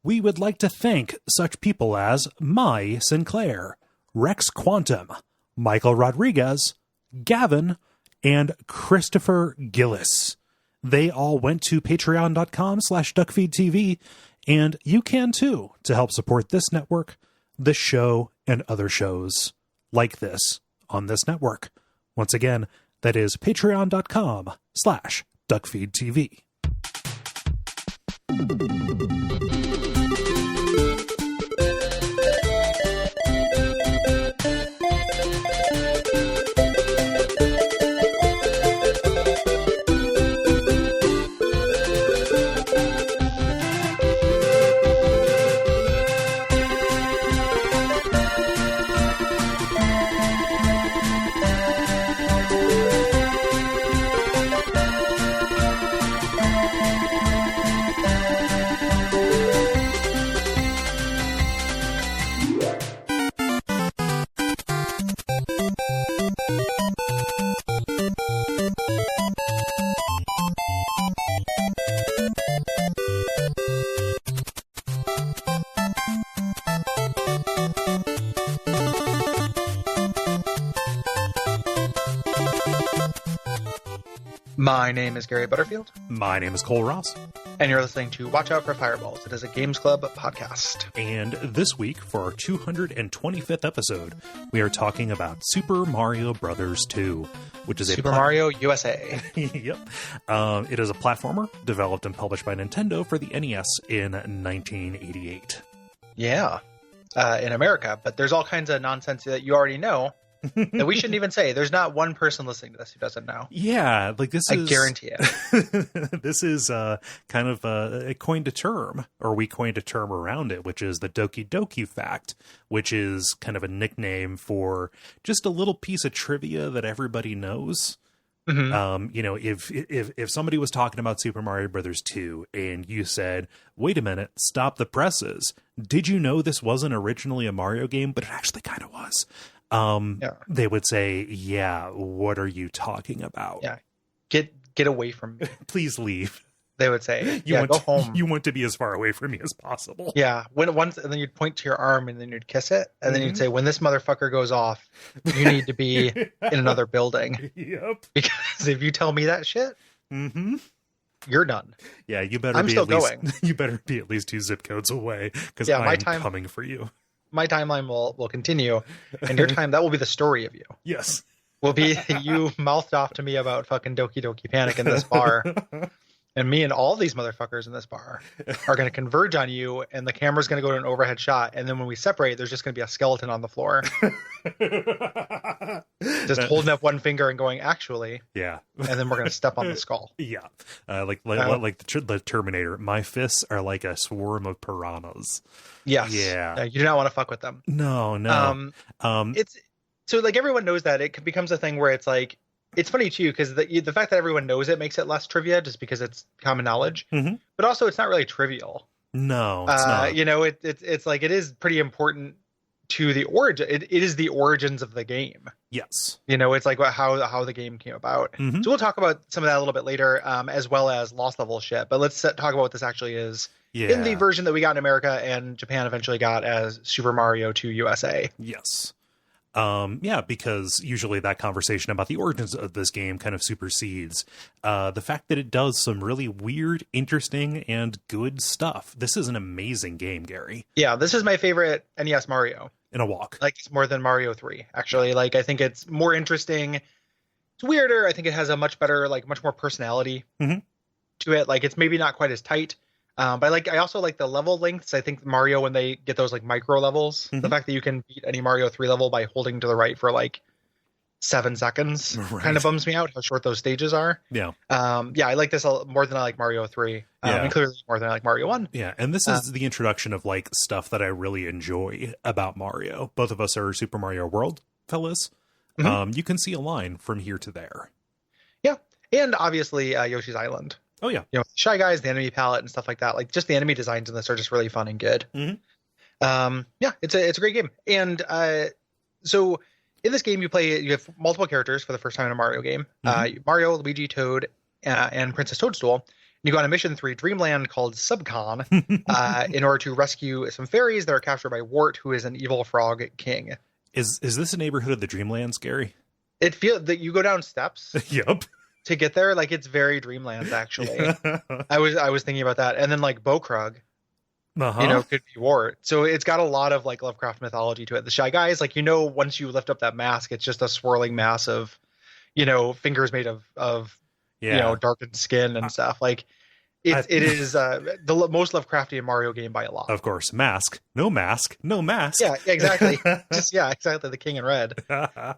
We would like to thank such people as Mai Sinclair, Rex Quantum, Michael Rodriguez, Gavin, and Christopher Gillis. They all went to patreon.com/Duckfeed.tv, and you can too to help support this network, this show, and other shows like this on this network. Once again, that is patreon.com/Duckfeed.tv. My name is Gary Butterfield. My name is Cole Ross. And you're listening to Watch Out for Fireballs. It is a Games Club podcast. And this week, for our 225th episode, we are talking about Super Mario Bros. 2, which is Super Mario USA. Yep. It is a platformer developed and published by Nintendo for the NES in 1988. Yeah. In America. But there's all kinds of nonsense that you already know that we shouldn't even say. There's not one person listening to this who doesn't know. Yeah, like this is... I guarantee it. This is kind of a coined a term, or we coined a term around it, which is the Doki Doki fact, which is kind of a nickname for just a little piece of trivia that everybody knows. Mm-hmm. You know, if somebody was talking about Super Mario Brothers 2 and you said, wait a minute, stop the presses. Did you know this wasn't originally a Mario game? But it actually kind of was. They would say, yeah, what are you talking about? Yeah. Get away from me. Please leave. They would say, go home. You want to be as far away from me as possible. Yeah. And then you'd point to your arm and then you'd kiss it. And then you'd say, when this motherfucker goes off, you need to be in another building. Yep. Because if you tell me that shit, you're done. Yeah. You better you better be at least 2 zip codes away, because I'm coming for you. My timeline will continue, and your time, that will be the story of you. Yes. Will be you mouthed off to me about fucking Doki Doki Panic in this bar, and me and all these motherfuckers in this bar are going to converge on you, and the camera's going to go to an overhead shot, and then when we separate, there's just going to be a skeleton on the floor. Just holding up one finger and going, actually. Yeah. And then we're going to step on the skull. Yeah. Like the Terminator. My fists are like a swarm of piranhas. Yes. Yeah. You do not want to fuck with them. No. It's so like everyone knows that it becomes a thing where it's like, it's funny too, because the fact that everyone knows it makes it less trivia just because it's common knowledge, but also it's not really trivial. No, it's not. You know, it's like, it is pretty important to the origin. It is the origins of the game. Yes. You know, it's like how the game came about. So we'll talk about some of that a little bit later, as well as lost level shit. But let's talk about what this actually is in the version that we got in America and Japan eventually got as Super Mario 2 USA. Yes. Because usually that conversation about the origins of this game kind of supersedes the fact that it does some really weird, interesting, and good stuff. This is an amazing game, Gary. Yeah, this is my favorite NES Mario. In a walk. Like, it's more than Mario 3, actually. Like, I think it's more interesting. It's weirder. I think it has a much better, like, much more personality to it. Like, it's maybe not quite as tight. But I also like the level lengths. I think Mario, when they get those like micro levels, the fact that you can beat any Mario 3 level by holding to the right for like 7 seconds kind of bums me out, how short those stages are. Yeah. I like this more than I like Mario 3. And clearly more than I like Mario 1. Yeah. And this is the introduction of like stuff that I really enjoy about Mario. Both of us are Super Mario World fellas. You can see a line from here to there. Yeah. And obviously Yoshi's Island. Oh, yeah. You know, Shy Guys, the enemy palette and stuff like that. Like, just the enemy designs in this are just really fun and good. It's a great game. And so in this game, you have multiple characters for the first time in a Mario game. Mario, Luigi, Toad, and Princess Toadstool. You go on a mission 3, Dreamland, called Subcon, in order to rescue some fairies that are captured by Wart, who is an evil frog king. Is this a neighborhood of the Dreamlands, Gary? It feels that you go down steps. Yep. To get there, like it's very Dreamlands, actually. I was thinking about that, and then like Bokrug, could be Wart. So it's got a lot of like Lovecraft mythology to it. The Shy Guys, like once you lift up that mask, it's just a swirling mass of, fingers made of darkened skin and stuff. Like it is the most Lovecraftian Mario game by a lot. Of course, mask, no mask, no mask. Yeah, exactly. Exactly. The King in Red,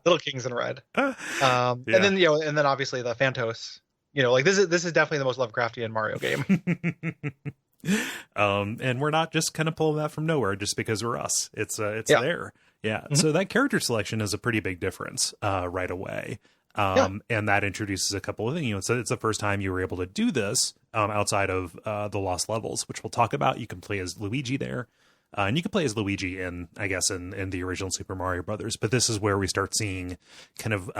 Little Kings in Red. And then obviously the Phantos. This is definitely the most Lovecraftian Mario game. And we're not just kind of pulling that from nowhere just because we're us. It's there. Yeah. Mm-hmm. So that character selection is a pretty big difference right away. And that introduces a couple of things. So it's the first time you were able to do this outside of the Lost Levels, which we'll talk about. You can play as Luigi there. And you can play as Luigi in the original Super Mario Brothers. But this is where we start seeing kind of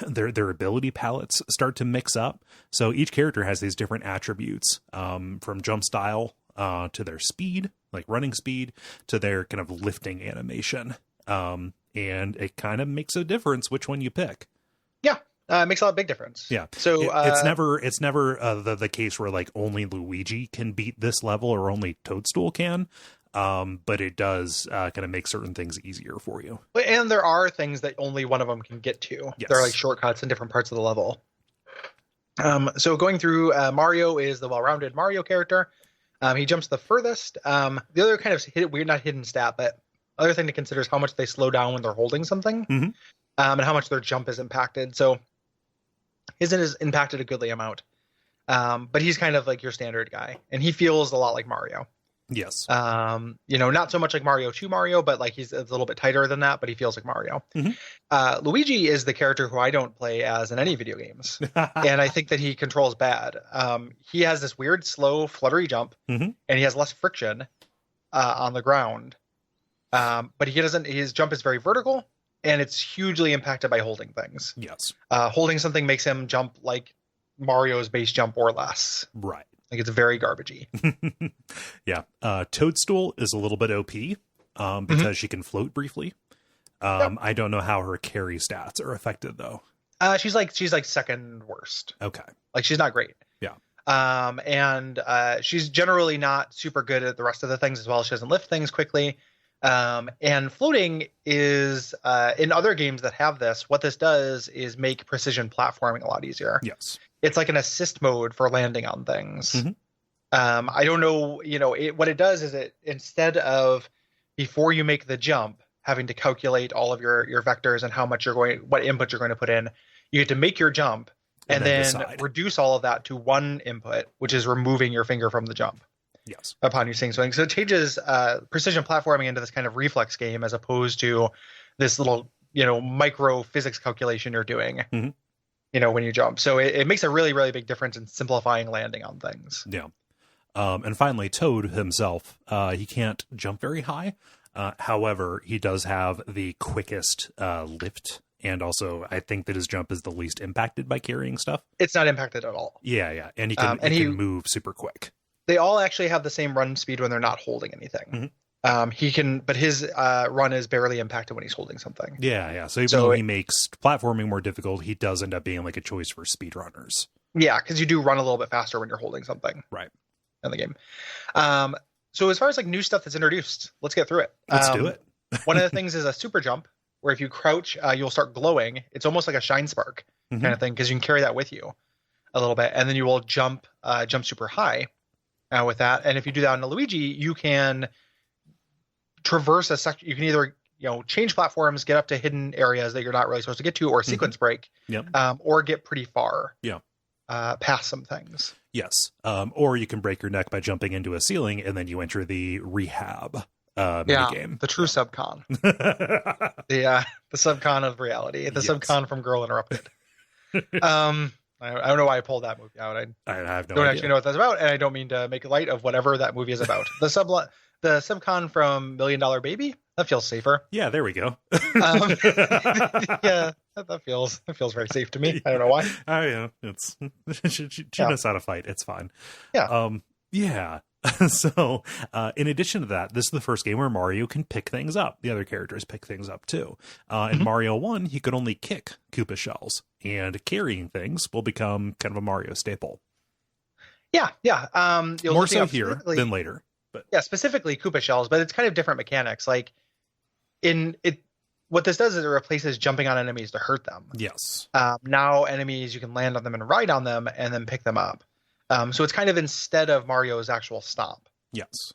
their ability palettes start to mix up. So each character has these different attributes, from jump style to their speed, like running speed, to their kind of lifting animation. And it kind of makes a difference which one you pick. Yeah. It makes a big difference. Yeah. So it's never the case where like only Luigi can beat this level or only Toadstool can. But it does kind of make certain things easier for you. And there are things that only one of them can get to. Yes. There are like shortcuts in different parts of the level. So going through, Mario is the well-rounded Mario character. He jumps the furthest. The other kind of not hidden stat, but other thing to consider is how much they slow down when they're holding something, mm-hmm. And how much their jump is impacted. So his is impacted a goodly amount. But he's kind of like your standard guy, and he feels a lot like Mario. Yes. Not so much like Mario 2 Mario, but like he's a little bit tighter than that, but he feels like Mario. Mm-hmm. Luigi is the character who I don't play as in any video games. And I think that he controls bad. He has this weird, slow, fluttery jump, mm-hmm. and he has less friction on the ground. But his jump is very vertical, and it's hugely impacted by holding things. Yes. Holding something makes him jump like Mario's base jump or less. Right. Like it's very garbagey. Yeah. Toadstool is a little bit OP because mm-hmm. she can float briefly. I don't know how her carry stats are affected though. She's like second worst. Okay. Like she's not great. Yeah. And she's generally not super good at the rest of the things as well. She doesn't lift things quickly. And floating is in other games that have this, what this does is make precision platforming a lot easier. Yes. It's like an assist mode for landing on things. Mm-hmm. I don't know, what it does is it, instead of before you make the jump, having to calculate all of your vectors and what input you're going to put in, you get to make your jump and then reduce all of that to one input, which is removing your finger from the jump. Yes. Upon you seeing something. So it changes precision platforming into this kind of reflex game as opposed to this little, micro physics calculation you're doing, mm-hmm. When you jump. So it makes a really, really big difference in simplifying landing on things. Yeah. And finally, Toad himself, he can't jump very high. However, he does have the quickest lift. And also, I think that his jump is the least impacted by carrying stuff. It's not impacted at all. Yeah, yeah. And he can move super quick. They all actually have the same run speed when they're not holding anything. Mm-hmm. But his run is barely impacted when he's holding something. Yeah, yeah. So even though he makes platforming more difficult, he does end up being like a choice for speedrunners. Yeah, because you do run a little bit faster when you're holding something. Right. In the game. So as far as like new stuff that's introduced, let's get through it. Let's do it. One of the things is a super jump, where if you crouch, you'll start glowing. It's almost like a shine spark mm-hmm. kind of thing, because you can carry that with you a little bit, and then you will jump super high. With that, and if you do that on Luigi, you can traverse a section. You can either change platforms, get up to hidden areas that you're not really supposed to get to, or sequence mm-hmm. break, yep. Or get pretty far, yeah, past some things. Yes, or you can break your neck by jumping into a ceiling, and then you enter the rehab minigame. The true subcon, the subcon of reality, the subcon from Girl Interrupted. I don't know why I pulled that movie out. I have no don't idea. actually know what that's about, and I don't mean to make light of whatever that movie is about. The subcon from $1 Million Baby That feels safer. Yeah, there we go. Yeah, that feels very safe to me. I don't know why. Oh yeah, it's she knows how to fight. It's fine. Yeah. Yeah. So, in addition to that, this is the first game where Mario can pick things up. The other characters pick things up too. In Mario 1, he could only kick Koopa shells, and carrying things will become kind of a Mario staple. Yeah. More so here than later. But yeah, specifically Koopa shells, but it's kind of different mechanics. Like what this does is it replaces jumping on enemies to hurt them. Yes. Now enemies, you can land on them and ride on them and then pick them up. So it's kind of instead of Mario's actual stomp. Yes.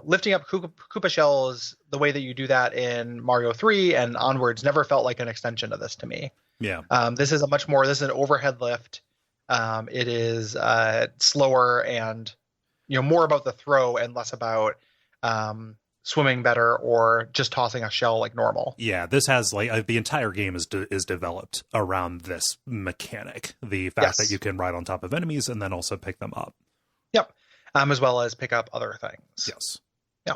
Lifting up Koopa shells, the way that you do that in Mario 3 and onwards, never felt like an extension of this to me. Yeah. This is an overhead lift. It is slower and more about the throw and less about swimming better or just tossing a shell like normal. Yeah, this has the entire game is developed around this mechanic. The fact that you can ride on top of enemies and then also pick them up. Yep. As well as pick up other things. Yes. Yeah.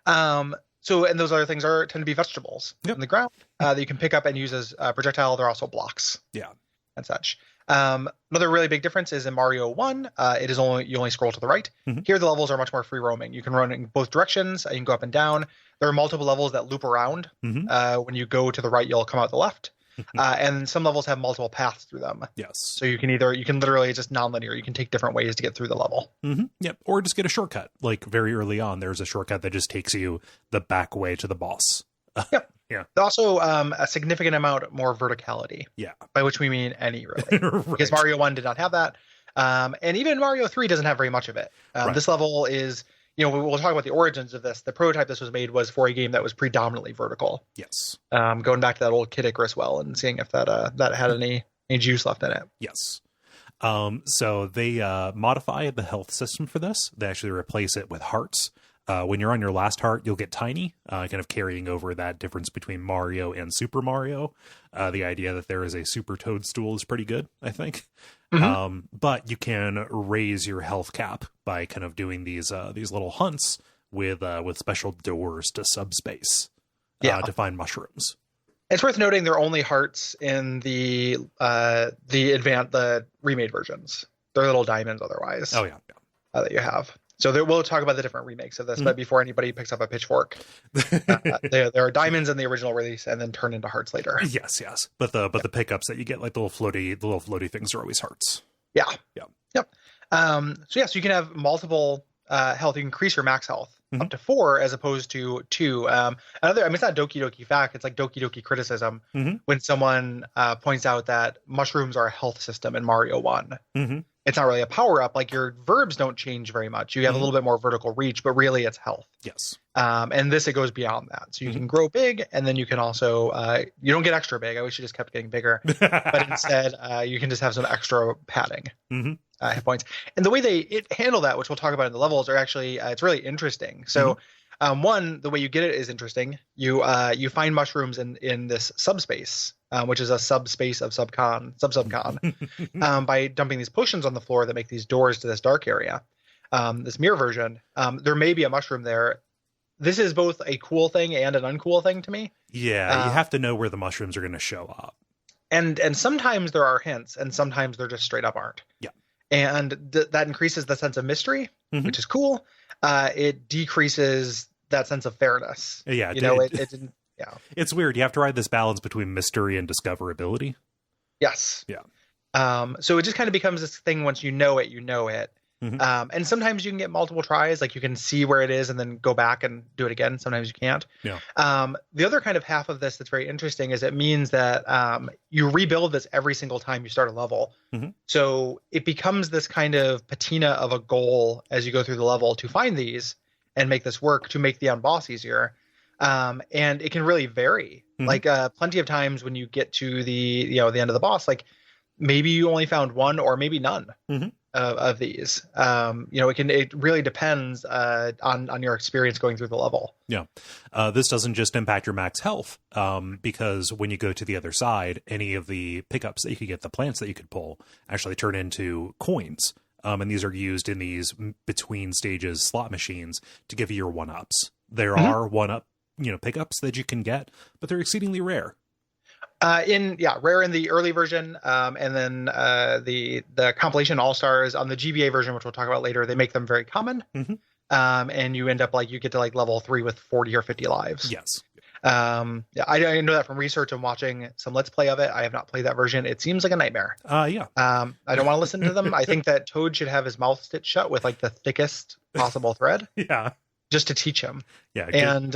And those other things tend to be vegetables in the ground that you can pick up and use as projectile. They're also blocks. Yeah. And such. Another really big difference is in Mario 1, you only scroll to the right. Here, the levels are much more free roaming. You can run in both directions. You can go up and down. There are multiple levels that loop around. When you go to the right, you'll come out the left. And some levels have multiple paths through them. Yes. So you can literally just nonlinear. You can take different ways to get through the level. Yep. Or just get a shortcut. Like very early on, there's a shortcut that just takes you the back way to the boss. Yep. Yeah. Also, a significant amount more verticality. Yeah. By which we mean any, really. Right. Because Mario 1 did not have that. And even Mario 3 doesn't have very much of it. Right. This level is, we'll talk about the origins of this. The prototype this was made was for a game that was predominantly vertical. Yes. Going back to that old Kid Icarus well and seeing if that had any juice left in it. Yes. So they modified the health system for this. They actually replace it with hearts. When you're on your last heart, you'll get tiny, kind of carrying over that difference between Mario and Super Mario. The idea that there is a super toadstool is pretty good, I think. But you can raise your health cap by kind of doing these little hunts with special doors to subspace to find mushrooms. It's worth noting they're only hearts in the remade versions. They're little diamonds otherwise. Oh yeah. That you have. So we'll talk about the different remakes of this, but before anybody picks up a pitchfork, there are diamonds in the original release and then turn into hearts later. Yes. But the pickups that you get, like the little floaty things, are always hearts. Yeah. Yep. So you can have multiple health. You can increase your max health up to 4 as opposed to 2. It's not Doki Doki fact. It's like Doki Doki criticism when someone points out that mushrooms are a health system in Mario 1. It's not really a power up. Like your verbs don't change very much. You have a little bit more vertical reach, but really it's health. Yes. And it goes beyond that. So you can grow big, and then you can also you don't get extra big. I wish you just kept getting bigger, but instead you can just have some extra padding. Hit points. And the way they handle that, which we'll talk about in the levels, are actually it's really interesting. So one, the way you get it is interesting. You find mushrooms in this subspace, which is a subspace of subcon, by dumping these potions on the floor that make these doors to this dark area. This mirror version, there may be a mushroom there. This is both a cool thing and an uncool thing to me. Yeah, you have to know where the mushrooms are going to show up. And sometimes there are hints, and sometimes they're just straight up aren't. Yeah. And that increases the sense of mystery, which is cool. It decreases that sense of fairness. Yeah. It didn't. Yeah. It's weird. You have to ride this balance between mystery and discoverability. Yes. Yeah. So it just kind of becomes this thing. Once you know it, you know it. And sometimes you can get multiple tries. Like you can see where it is and then go back and do it again. Sometimes you can't. Yeah. The other kind of half of this that's very interesting is it means that you rebuild this every single time you start a level. So it becomes this kind of patina of a goal as you go through the level to find these and make this work, to make the unboss easier. And it can really vary. Like plenty of times when you get to the end of the boss, like maybe you only found one or maybe none of these. It really depends on your experience going through the level. Yeah. This doesn't just impact your max health, because when you go to the other side, any of the pickups that you could get, the plants that you could pull, actually turn into coins. And these are used in these between stages slot machines to give you your one-ups. There are one-up pickups that you can get, but they're exceedingly rare. Rare in the early version, and then the compilation All Stars on the GBA version, which we'll talk about later, they make them very common. Mm-hmm. And you end up you get to level 3 with 40 or 50 lives. Yes. I know that from research and watching some Let's Play of it. I have not played that version. It seems like a nightmare. Yeah. I don't want to listen to them. I think that Toad should have his mouth stitched shut with the thickest possible thread. Yeah. Just to teach him. Yeah. And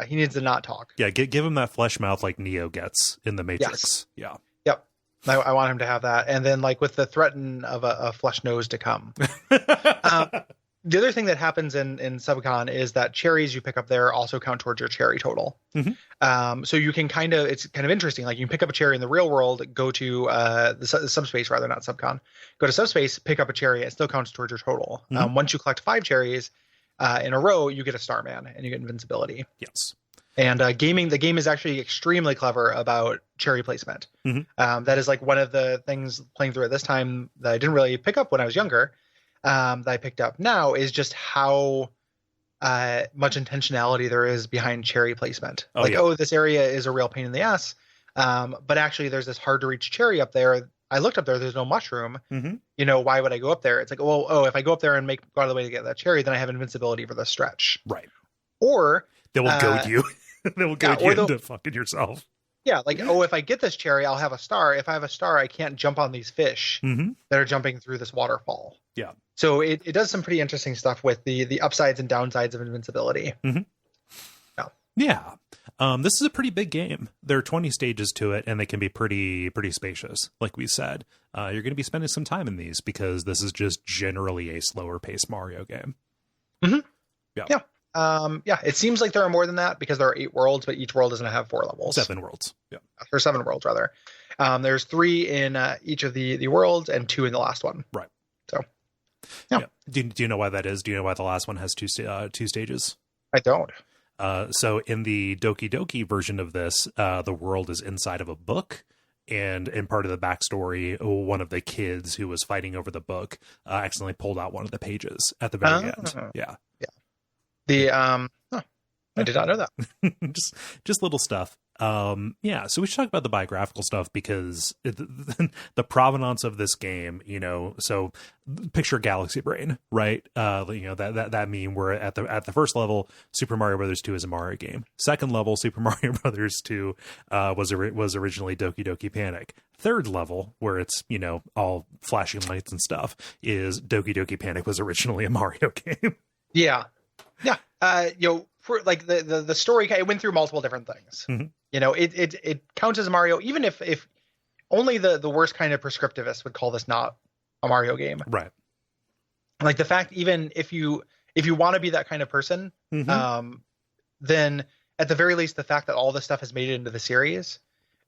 he needs to not talk. Yeah. Give him that flesh mouth like Neo gets in the Matrix. Yes. Yeah. Yep. I want him to have that. And then with the threaten of a flesh nose to come. The other thing that happens in Subcon is that cherries you pick up there also count towards your cherry total. Mm-hmm. So you can it's kind of interesting. You can pick up a cherry in the real world, go to the subspace rather, not Subcon. Go to subspace, pick up a cherry, it still counts towards your total. Mm-hmm. Once you collect 5 cherries in a row, you get a Starman and you get invincibility. Yes. And the game is actually extremely clever about cherry placement. Mm-hmm. That is one of the things playing through it this time that I didn't really pick up when I was younger. That I picked up now is just how much intentionality there is behind cherry placement. This area is a real pain in the ass. But actually there's this hard to reach cherry up there. I looked up there's no mushroom. Mm-hmm. Why would I go up there? It's if I go up there and go out of the way to get that cherry, then I have invincibility for the stretch. Right. Or they will goad you. They will goad you into fucking yourself. Yeah, if I get this cherry, I'll have a star. If I have a star, I can't jump on these fish mm-hmm. that are jumping through this waterfall. Yeah. So it does some pretty interesting stuff with the upsides and downsides of invincibility. Mm-hmm. Yeah. This is a pretty big game. There are 20 stages to it, and they can be pretty spacious, like we said. You're going to be spending some time in these because this is just generally a slower paced Mario game. Mm-hmm. Yeah. Yeah. It seems like there are more than that because there are 8 worlds, but each world doesn't have 4 levels. 7 worlds. Yeah. Or 7 worlds, rather. There's 3 in each of the worlds and 2 in the last one. Right. So, yeah. Do you know why that is? Do you know why the last one has 2 stages? I don't. So in the Doki Doki version of this, the world is inside of a book. And in part of the backstory, one of the kids who was fighting over the book accidentally pulled out one of the pages at the very end. Yeah. I did not know that. just little stuff. So we should talk about the biographical stuff because the provenance of this game, so picture Galaxy Brain, right? That meme where at the first level, Super Mario Brothers 2 is a Mario game. Second level, Super Mario Brothers 2 was originally Doki Doki Panic. Third level, where it's all flashing lights and stuff, is Doki Doki Panic was originally a Mario game. Yeah. For the story, it went through multiple different things. Mm-hmm. It counts as a Mario, even if only the worst kind of prescriptivist would call this not a Mario game. Right. The fact, even if you want to be that kind of person, mm-hmm. Then at the very least, the fact that all this stuff has made it into the series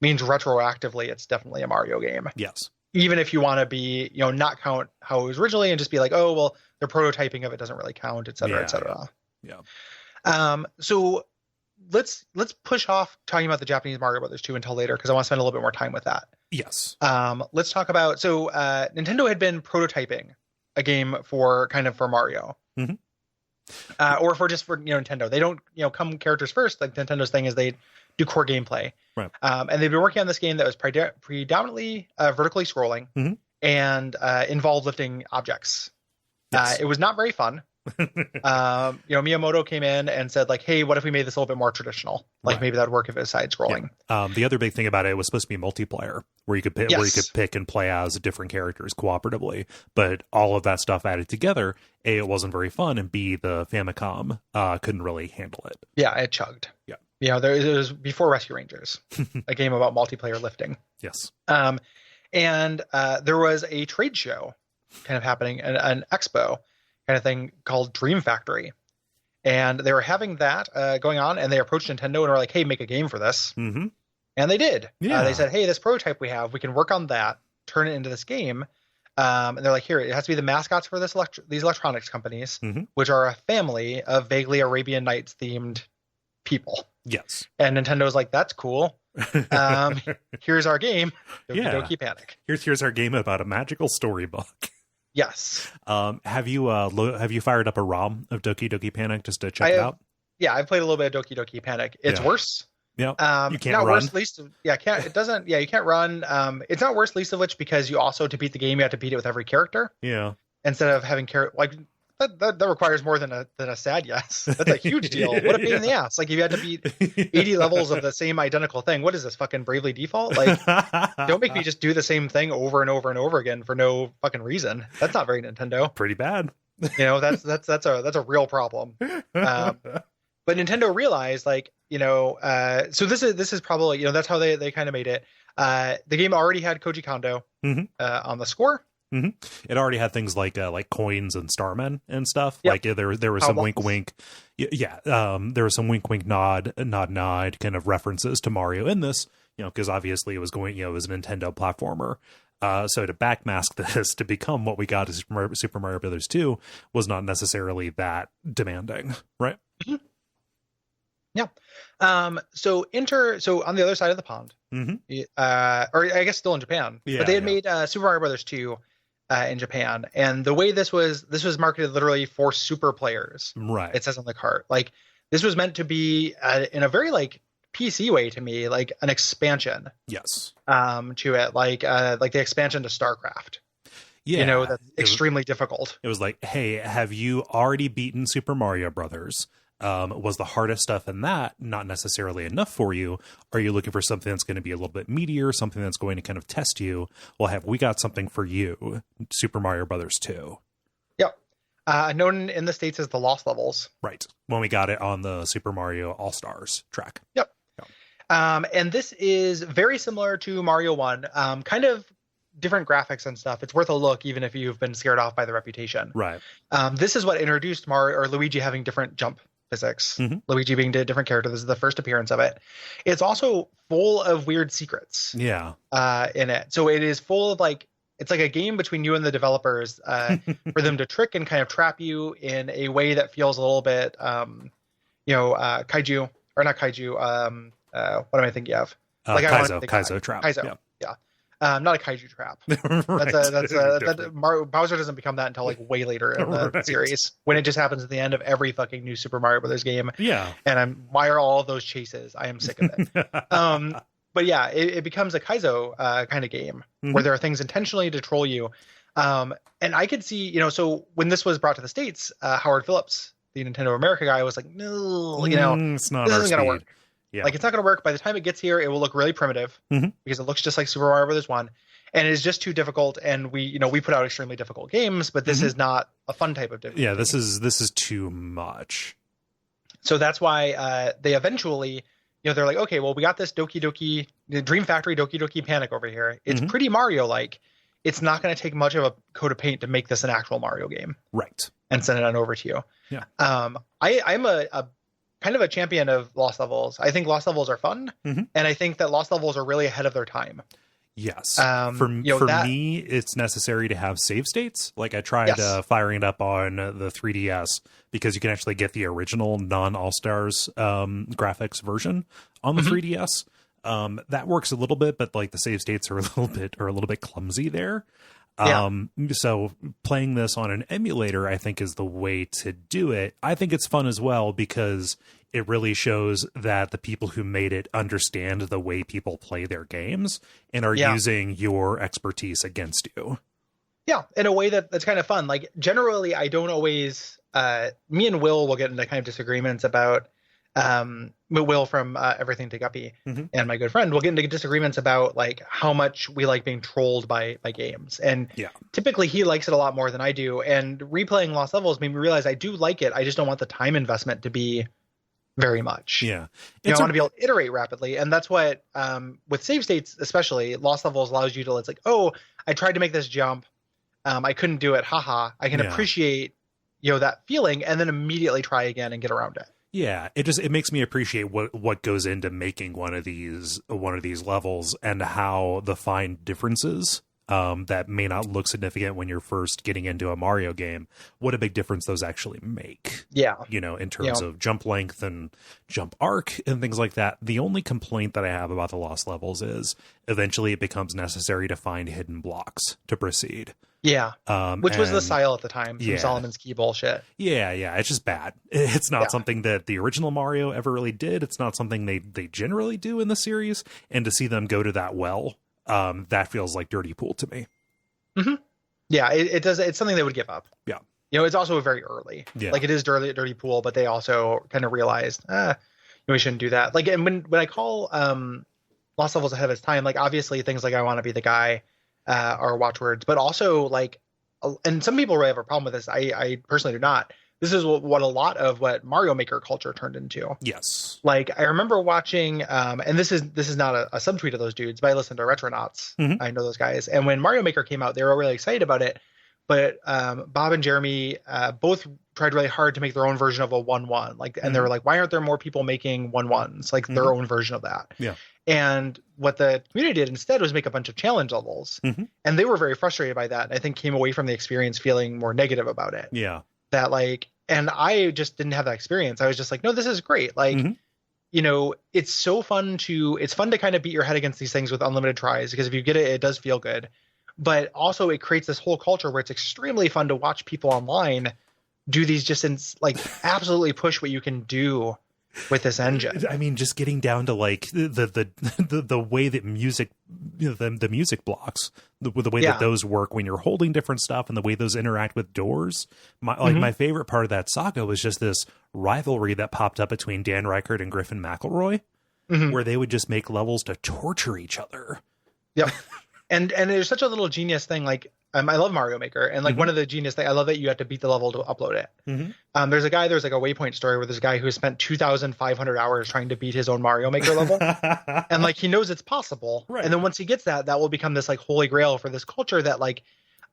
means retroactively it's definitely a Mario game. Yes. Even if you want to be, not count how it was originally and just be their prototyping of it doesn't really count, et cetera, et cetera. Yeah. So let's push off talking about the Japanese Mario Brothers 2 until later because I want to spend a little bit more time with that. Yes. Let's talk about Nintendo had been prototyping a game for Mario. Mm-hmm. Or for Nintendo. They don't come characters first. Like Nintendo's thing is they do core gameplay. Right. And they've been working on this game that was predominantly vertically scrolling mm-hmm. and involved lifting objects. Yes. It was not very fun. Miyamoto came in and said hey, what if we made this a little bit more traditional? Maybe that'd work if it was side scrolling. Yeah. The other big thing about it was supposed to be multiplayer where you could pick and play as different characters cooperatively, but all of that stuff added together, A, it wasn't very fun, and B, the Famicom couldn't really handle it. Yeah, it chugged. Yeah. It was before Rescue Rangers, a game about multiplayer lifting. Yes. And there was a trade show kind of happening, an expo kind of thing called Dream Factory. And they were having that going on, and they approached Nintendo and were like, hey, make a game for this. Mm-hmm. And they did. Yeah. They said, hey, this prototype we have, we can work on that, turn it into this game. And they're like, here, it has to be the mascots for these electronics companies, mm-hmm. which are a family of vaguely Arabian Nights themed people. Yes. And Nintendo's like, that's cool. Here's our game, Doki Doki Panic. Here's our game about a magical storybook. Yes. Have you fired up a ROM of Doki Doki Panic just to check it out? Yeah, I've played a little bit of Doki Doki Panic. It's worse. Yeah, you can't not run. Worse, least of, yeah, can't it doesn't yeah, you can't run. It's not worse, least of which because you also to beat the game you have to beat it with every character. Yeah, instead of having like that requires more than a sad yes. That's a huge deal. What a pain in the ass. Like if you had to beat 80 levels of the same identical thing. What is this, fucking Bravely Default? Like don't make me just do the same thing over and over and over again for no fucking reason. That's not very Nintendo. Pretty bad. That's a real problem. But Nintendo realized, like, so this is probably, that's how they kind of made it. The game already had Koji Kondo on the score. Mm-hmm. It already had things like coins and starmen and stuff. Yep. Like there was some wink. Yeah. There was some wink, nod kind of references to Mario in this, because obviously it was it was a Nintendo platformer. So to backmask this to become what we got as Super Mario Brothers 2 was not necessarily that demanding, right? Mm-hmm. Yeah. So on the other side of the pond, or I guess still in Japan, but they had made Super Mario Brothers 2 in Japan, and the way this was marketed literally for super players. Right. It says on the cart, like this was meant to be in a very like PC way to me, like an expansion. Yes. To it, like the expansion to StarCraft. Yeah. That's extremely difficult. It was like, hey, have you already beaten Super Mario Brothers? Was the hardest stuff in that not necessarily enough for you? Are you looking for something that's going to be a little bit meatier, something that's going to kind of test you? Well, have we got something for you, Super Mario Brothers 2? Yep. Known in the States as the Lost Levels. Right. When we got it on the Super Mario All-Stars track. Yep. And this is very similar to Mario 1, kind of different graphics and stuff. It's worth a look, even if you've been scared off by the reputation. Right. This is what introduced Mario or Luigi having different jump physics. Luigi being a different character. This is the first appearance of it. It's also full of weird secrets. Yeah. In it. So it is full of it's like a game between you and the developers for them to trick and kind of trap you in a way that feels a little bit, kaiju or not kaiju. What am I thinking of? Kaizo trap. Kaizo. Yeah. Not a kaiju trap. Right. Bowser doesn't become that until like way later in the series, when it just happens at the end of every fucking new Super Mario Brothers game. Yeah. And why are all of those chases? I am sick of it. But yeah, it becomes a Kaizo kind of game where there are things intentionally to troll you. And I could see, so when this was brought to the States, Howard Phillips, the Nintendo America guy, was like, no, it's not this isn't going to work. Yeah. Like, it's not going to work. By the time it gets here, it will look really primitive because it looks just like Super Mario Brothers 1. And it is just too difficult. And we put out extremely difficult games, but this is not a fun type of difficult game. This is too much. So that's why they eventually, they're like, okay, well, we got this Doki Doki, Dream Factory Doki Doki Panic over here. It's pretty Mario-like. It's not going to take much of a coat of paint to make this an actual Mario game. Right. And send it on over to you. Yeah. I'm a kind of a champion of Lost Levels. I think Lost Levels are fun, and I think that Lost Levels are really ahead of their time. Yes. For me, it's necessary to have save states. Like I tried firing it up on the 3DS because you can actually get the original non-All-Stars graphics version on the 3DS. That works a little bit, but like the save states are a little bit clumsy there. So playing this on an emulator, I think, is the way to do it. I think it's fun as well because it really shows that the people who made it understand the way people play their games and are using your expertise against you. Yeah, in a way that's kind of fun. Like generally, I don't always. Me and Will get into kind of disagreements about. Will from Everything to Guppy and my good friend will get into disagreements about like how much we like being trolled by games, and typically he likes it a lot more than I do, and replaying Lost Levels made me realize I do like it. I just don't want the time investment to be very much. I want to be able to iterate rapidly, and that's what with save states especially, Lost Levels allows you to, it's like, oh, I tried to make this jump, I couldn't do it, haha. I can appreciate that feeling and then immediately try again and get around it. Yeah, it makes me appreciate what goes into making one of these levels and how the fine differences that may not look significant when you're first getting into a Mario game, what a big difference those actually make. Yeah. In terms of jump length and jump arc and things like that. The only complaint that I have about the lost levels is eventually it becomes necessary to find hidden blocks to proceed. Yeah. Which was the style at the time. Some Solomon's Key bullshit. Yeah. It's just bad. It's not something that the original Mario ever really did. It's not something they generally do in the series. And to see them go to that well, that feels like dirty pool to me. Mm-hmm. Yeah, it does. It's something they would give up. Yeah. It's also very early. Yeah. Like it is dirty pool, but they also kind of realized, we shouldn't do that. Like, and when I call Lost Levels ahead of its time, like obviously things like I Want to Be the Guy are watchwords, but also like, and some people really have a problem with this. I personally do not. This is what a lot of what Mario Maker culture turned into. Yes. Like I remember watching, and this is not a subtweet of those dudes, but I listened to Retronauts. Mm-hmm. I know those guys. And when Mario Maker came out, they were really excited about it. But Bob and Jeremy both tried really hard to make their own version of a 1-1. Like, and they were like, why aren't there more people making 1-1s? Like their own version of that. Yeah. And what the community did instead was make a bunch of challenge levels. Mm-hmm. And they were very frustrated by that. And I think came away from the experience feeling more negative about it. Yeah. That like, and I just didn't have that experience. I was just like, no, this is great. Like, it's so fun it's fun to kind of beat your head against these things with unlimited tries, because if you get it, it does feel good. But also it creates this whole culture where it's extremely fun to watch people online do these just absolutely push what you can do with this engine. I mean, just getting down to like the way that music, the music blocks, the way that those work when you're holding different stuff and the way those interact with doors. My favorite part of that saga was just this rivalry that popped up between Dan Reichert and Griffin McElroy, where they would just make levels to torture each other. Yep. And there's such a little genius thing. Like, I love Mario Maker, and like one of the genius things, I love that you have to beat the level to upload it. There's like a Waypoint story where there's a guy who spent 2,500 hours trying to beat his own Mario Maker level, and like he knows it's possible. Right. And then once he gets that will become this like holy grail for this culture that like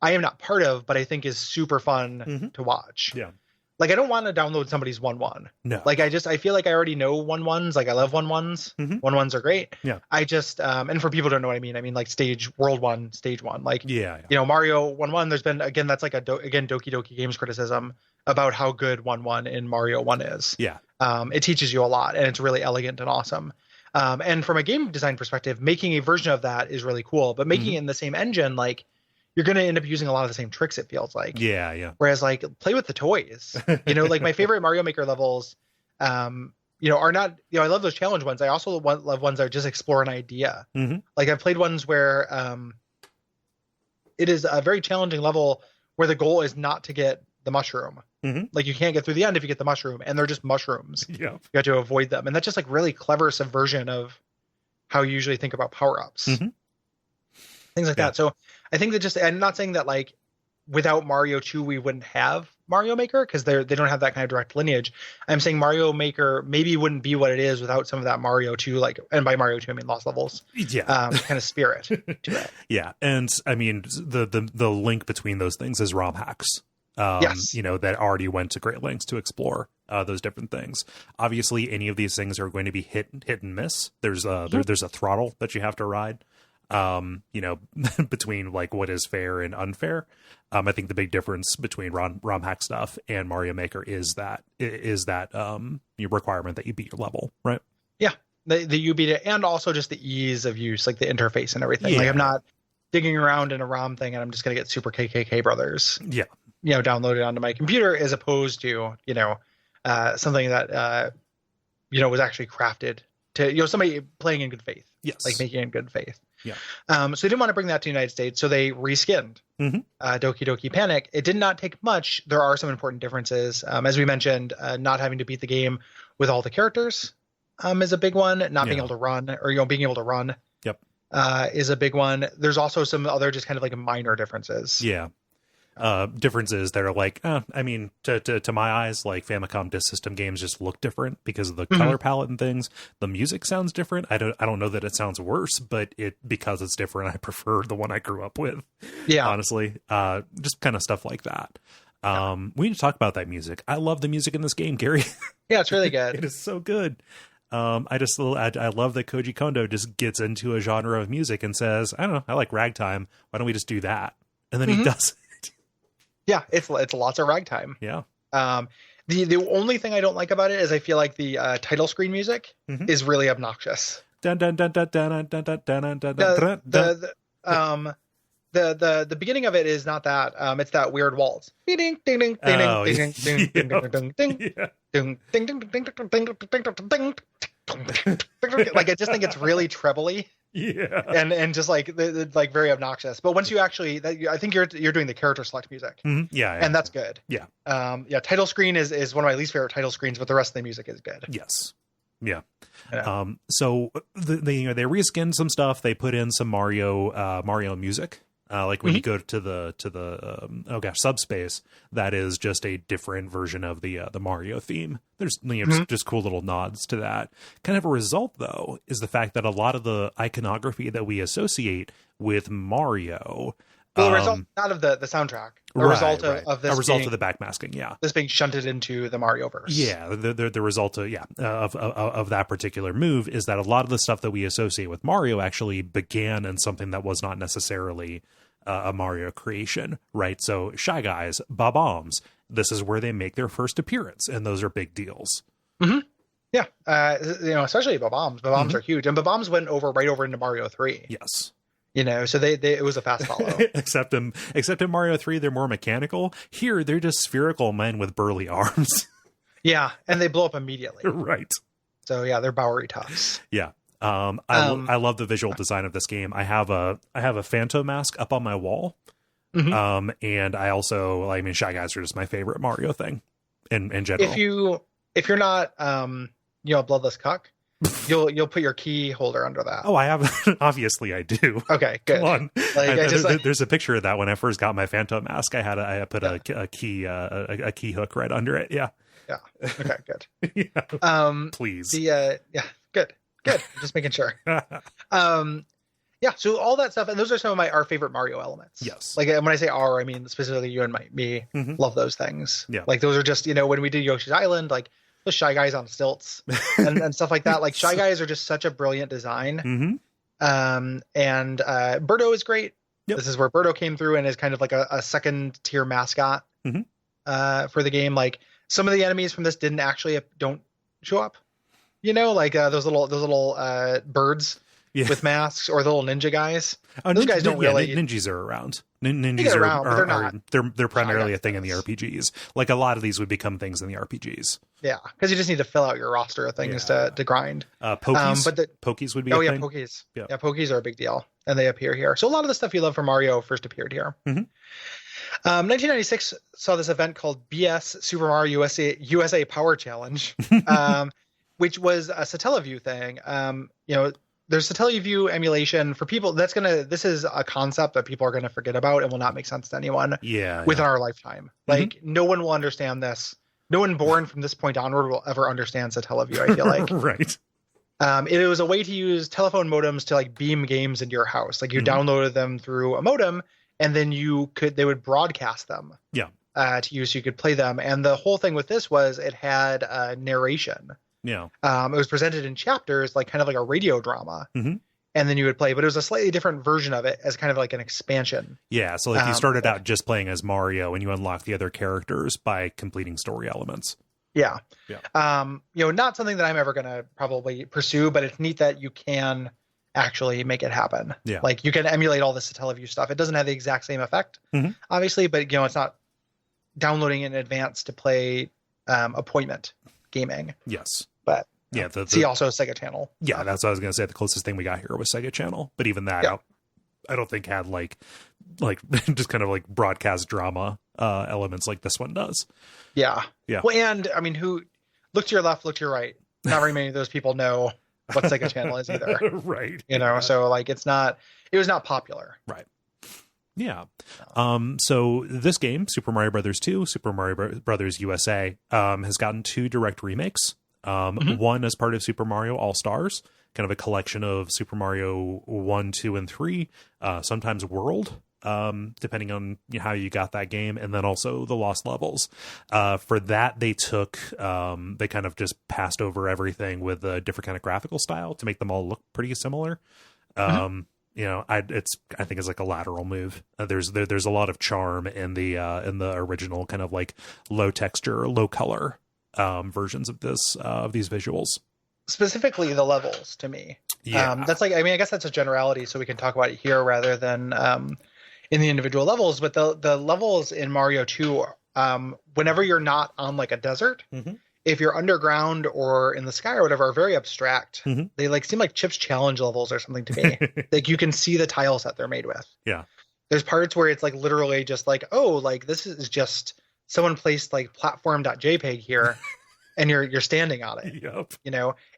I am not part of, but I think is super fun to watch. Yeah. Like, I don't want to download somebody's 1-1. No. Like, I feel like I already know 1-1s. Like, I love 1-1s. 1-1s are great. Yeah. I just, and for people who don't know what I mean like World 1, Stage 1. Like, Mario 1-1, there's been, again, that's like Doki Doki Games criticism about how good 1-1 in Mario 1 is. Yeah. It teaches you a lot, and it's really elegant and awesome. And from a game design perspective, making a version of that is really cool. But making it in the same engine, like, you're going to end up using a lot of the same tricks, it feels like. Yeah. Whereas, like, play with the toys. Like, my favorite Mario Maker levels, are not, I love those challenge ones. I also love ones that just explore an idea. Like, I've played ones where it is a very challenging level where the goal is not to get the mushroom. Like, you can't get through the end if you get the mushroom, and they're just mushrooms. Yeah. You have to avoid them. And that's just, like, really clever subversion of how you usually think about power-ups. Things like that. So I think that I'm not saying that like without Mario 2 we wouldn't have Mario Maker, because they don't have that kind of direct lineage. I'm saying Mario Maker maybe wouldn't be what it is without some of that Mario 2, like, and by Mario 2 I mean Lost Levels. Yeah. Kind of spirit to it. Yeah. And I mean the link between those things is ROM hacks. That already went to great lengths to explore those different things. Obviously any of these things are going to be hit and miss. There's a throttle that you have to ride. Between like what is fair and unfair. I think the big difference between ROM hack stuff and Mario Maker is that your requirement that you beat your level, right? Yeah, that you beat it, and also just the ease of use, like the interface and everything. Like, I'm not digging around in a ROM thing and I'm just gonna get Super KKK Brothers. Yeah, downloaded onto my computer, as opposed to something that was actually crafted to somebody playing in good faith. Yes, like making it in good faith. Yeah. So they didn't want to bring that to the United States, so they reskinned Doki Doki Panic. It did not take much. There are some important differences. As we mentioned, not having to beat the game with all the characters is a big one. Not being able to run, or being able to run. Yep. Is a big one. There's also some other just kind of like minor differences. Yeah. Differences that are like, I mean, to my eyes, like Famicom Disk System games just look different because of the color palette and things. The music sounds different. I don't know that it sounds worse, but because it's different, I prefer the one I grew up with. Yeah, honestly, just kind of stuff like that. We need to talk about that music. I love the music in this game, Gary. Yeah, it's really good. It is so good. I love that Koji Kondo just gets into a genre of music and says, I don't know, I like ragtime. Why don't we just do that? And then he does it. Yeah, it's lots of ragtime. Yeah. The only thing I don't like about it is I feel like the title screen music is really obnoxious. Dun, dun, dun, dun, dun, dun, dun, dun, dun, dun, dun. The beginning of it is not that. It's that weird waltz. Ding ding ding ding ding ding ding ding ding ding ding ding. Like I just think it's really trebly. Yeah. And just like like very obnoxious. But once you actually, I think you're doing the character select music. Yeah. And that's good. Yeah. Title screen is one of my least favorite title screens, but the rest of the music is good. Yes. Yeah. So they reskinned some stuff. They put in some Mario music. Like when you go to the subspace, that is just a different version of the Mario theme. There's just cool little nods to that. Kind of a result though is the fact that a lot of the iconography that we associate with Mario, well, the result not of the soundtrack, a result of this, a result of the backmasking, yeah, this being shunted into the Mario verse. Yeah, the result of that particular move is that a lot of the stuff that we associate with Mario actually began in something that was not necessarily a Mario creation, right? So Shy Guys, Bob-ombs, this is where they make their first appearance, and those are big deals. Yeah, especially Bob-ombs. Bob-ombs are huge, and Bob-ombs went right over into Mario 3. Yes. So it was a fast follow. except in Mario 3, they're more mechanical. Here, they're just spherical men with burly arms. Yeah, and they blow up immediately. Right. So yeah, they're Bowery Toughs. Yeah. I love the visual design of this game. I have a Phantom mask up on my wall. And I also, Shy Guys are just my favorite Mario thing in general. If you're not Bloodless Cuck, you'll put your key holder under that. Oh, I have. Obviously, I do. Okay, good. Come on. There's a picture of that when I first got my Phantom mask. I put a key hook right under it. Yeah. Yeah. Okay. Good. Yeah. Please. Good. Just making sure. Yeah. So all that stuff, and those are some of our favorite Mario elements. Yes. Like when I say our, I mean specifically you and me. Love those things. Yeah. Like those are just when we did Yoshi's Island, like the Shy Guys on stilts and stuff like that. Like Shy Guys are just such a brilliant design. And Birdo is great. Yep. This is where Birdo came through and is kind of like a second tier mascot for the game. Like some of the enemies from this don't show up. Like those little birds with masks, or the little ninja guys. Those guys don't really. Ninjas are around. Ninjas are around, but they're not. They're primarily a thing in the RPGs. Like a lot of these would become things in the RPGs. Yeah, because you just need to fill out your roster of things to grind. Pokies, Pokies would be. Pokies. Yeah, Pokies are a big deal, and they appear here. So a lot of the stuff you love from Mario first appeared here. 1996 saw this event called BS Super Mario USA Power Challenge, which was a Satellaview thing. There's Satellaview emulation for people. This is a concept that people are going to forget about and will not make sense to anyone within our lifetime. Like no one will understand this. No one born from this point onward will ever understand Satellaview, I feel like. Right. It was a way to use telephone modems to like beam games into your house. Like you downloaded them through a modem, and then they would broadcast them. Yeah. To use so you could play them. And the whole thing with this was it had narration. Yeah. It was presented in chapters, like kind of like a radio drama. And then you would play, but it was a slightly different version of it as kind of like an expansion. Yeah. So like you started out just playing as Mario and you unlocked the other characters by completing story elements. Yeah. Not something that I'm ever going to probably pursue, but it's neat that you can actually make it happen. Yeah. Like you can emulate all this Satellaview stuff. It doesn't have the exact same effect, obviously, but it's not downloading in advance to play appointment gaming. Yes. But see also Sega Channel. Yeah, that's what I was going to say. The closest thing we got here was Sega Channel, but even that, I don't think had like just kind of like broadcast drama elements like this one does. Yeah. Well, and I mean, who look to your left, look to your right. Not very many of those people know what Sega Channel is either. Right. So like it was not popular. Right. Yeah. So this game, Super Mario Brothers 2, Super Mario Brothers USA, has gotten 2 direct remakes. One as part of Super Mario All-Stars, kind of a collection of Super Mario 1, 2, and 3, sometimes World, depending on how you got that game, and then also the lost levels. For that, they kind of just passed over everything with a different kind of graphical style to make them all look pretty similar. I think it's like a lateral move. There's a lot of charm in the original kind of like low texture, low color versions of these visuals. Specifically the levels to me. Yeah. That's like, I mean, I guess that's a generality, so we can talk about it here rather than in the individual levels. But the levels in Mario 2, whenever you're not on like a desert, if you're underground or in the sky or whatever, are very abstract. They like seem like Chip's Challenge levels or something to me. Like you can see the tiles that they're made with. Yeah. There's parts where it's like literally just like, oh, like this is just someone placed like platform.jpg here. And you're standing on it,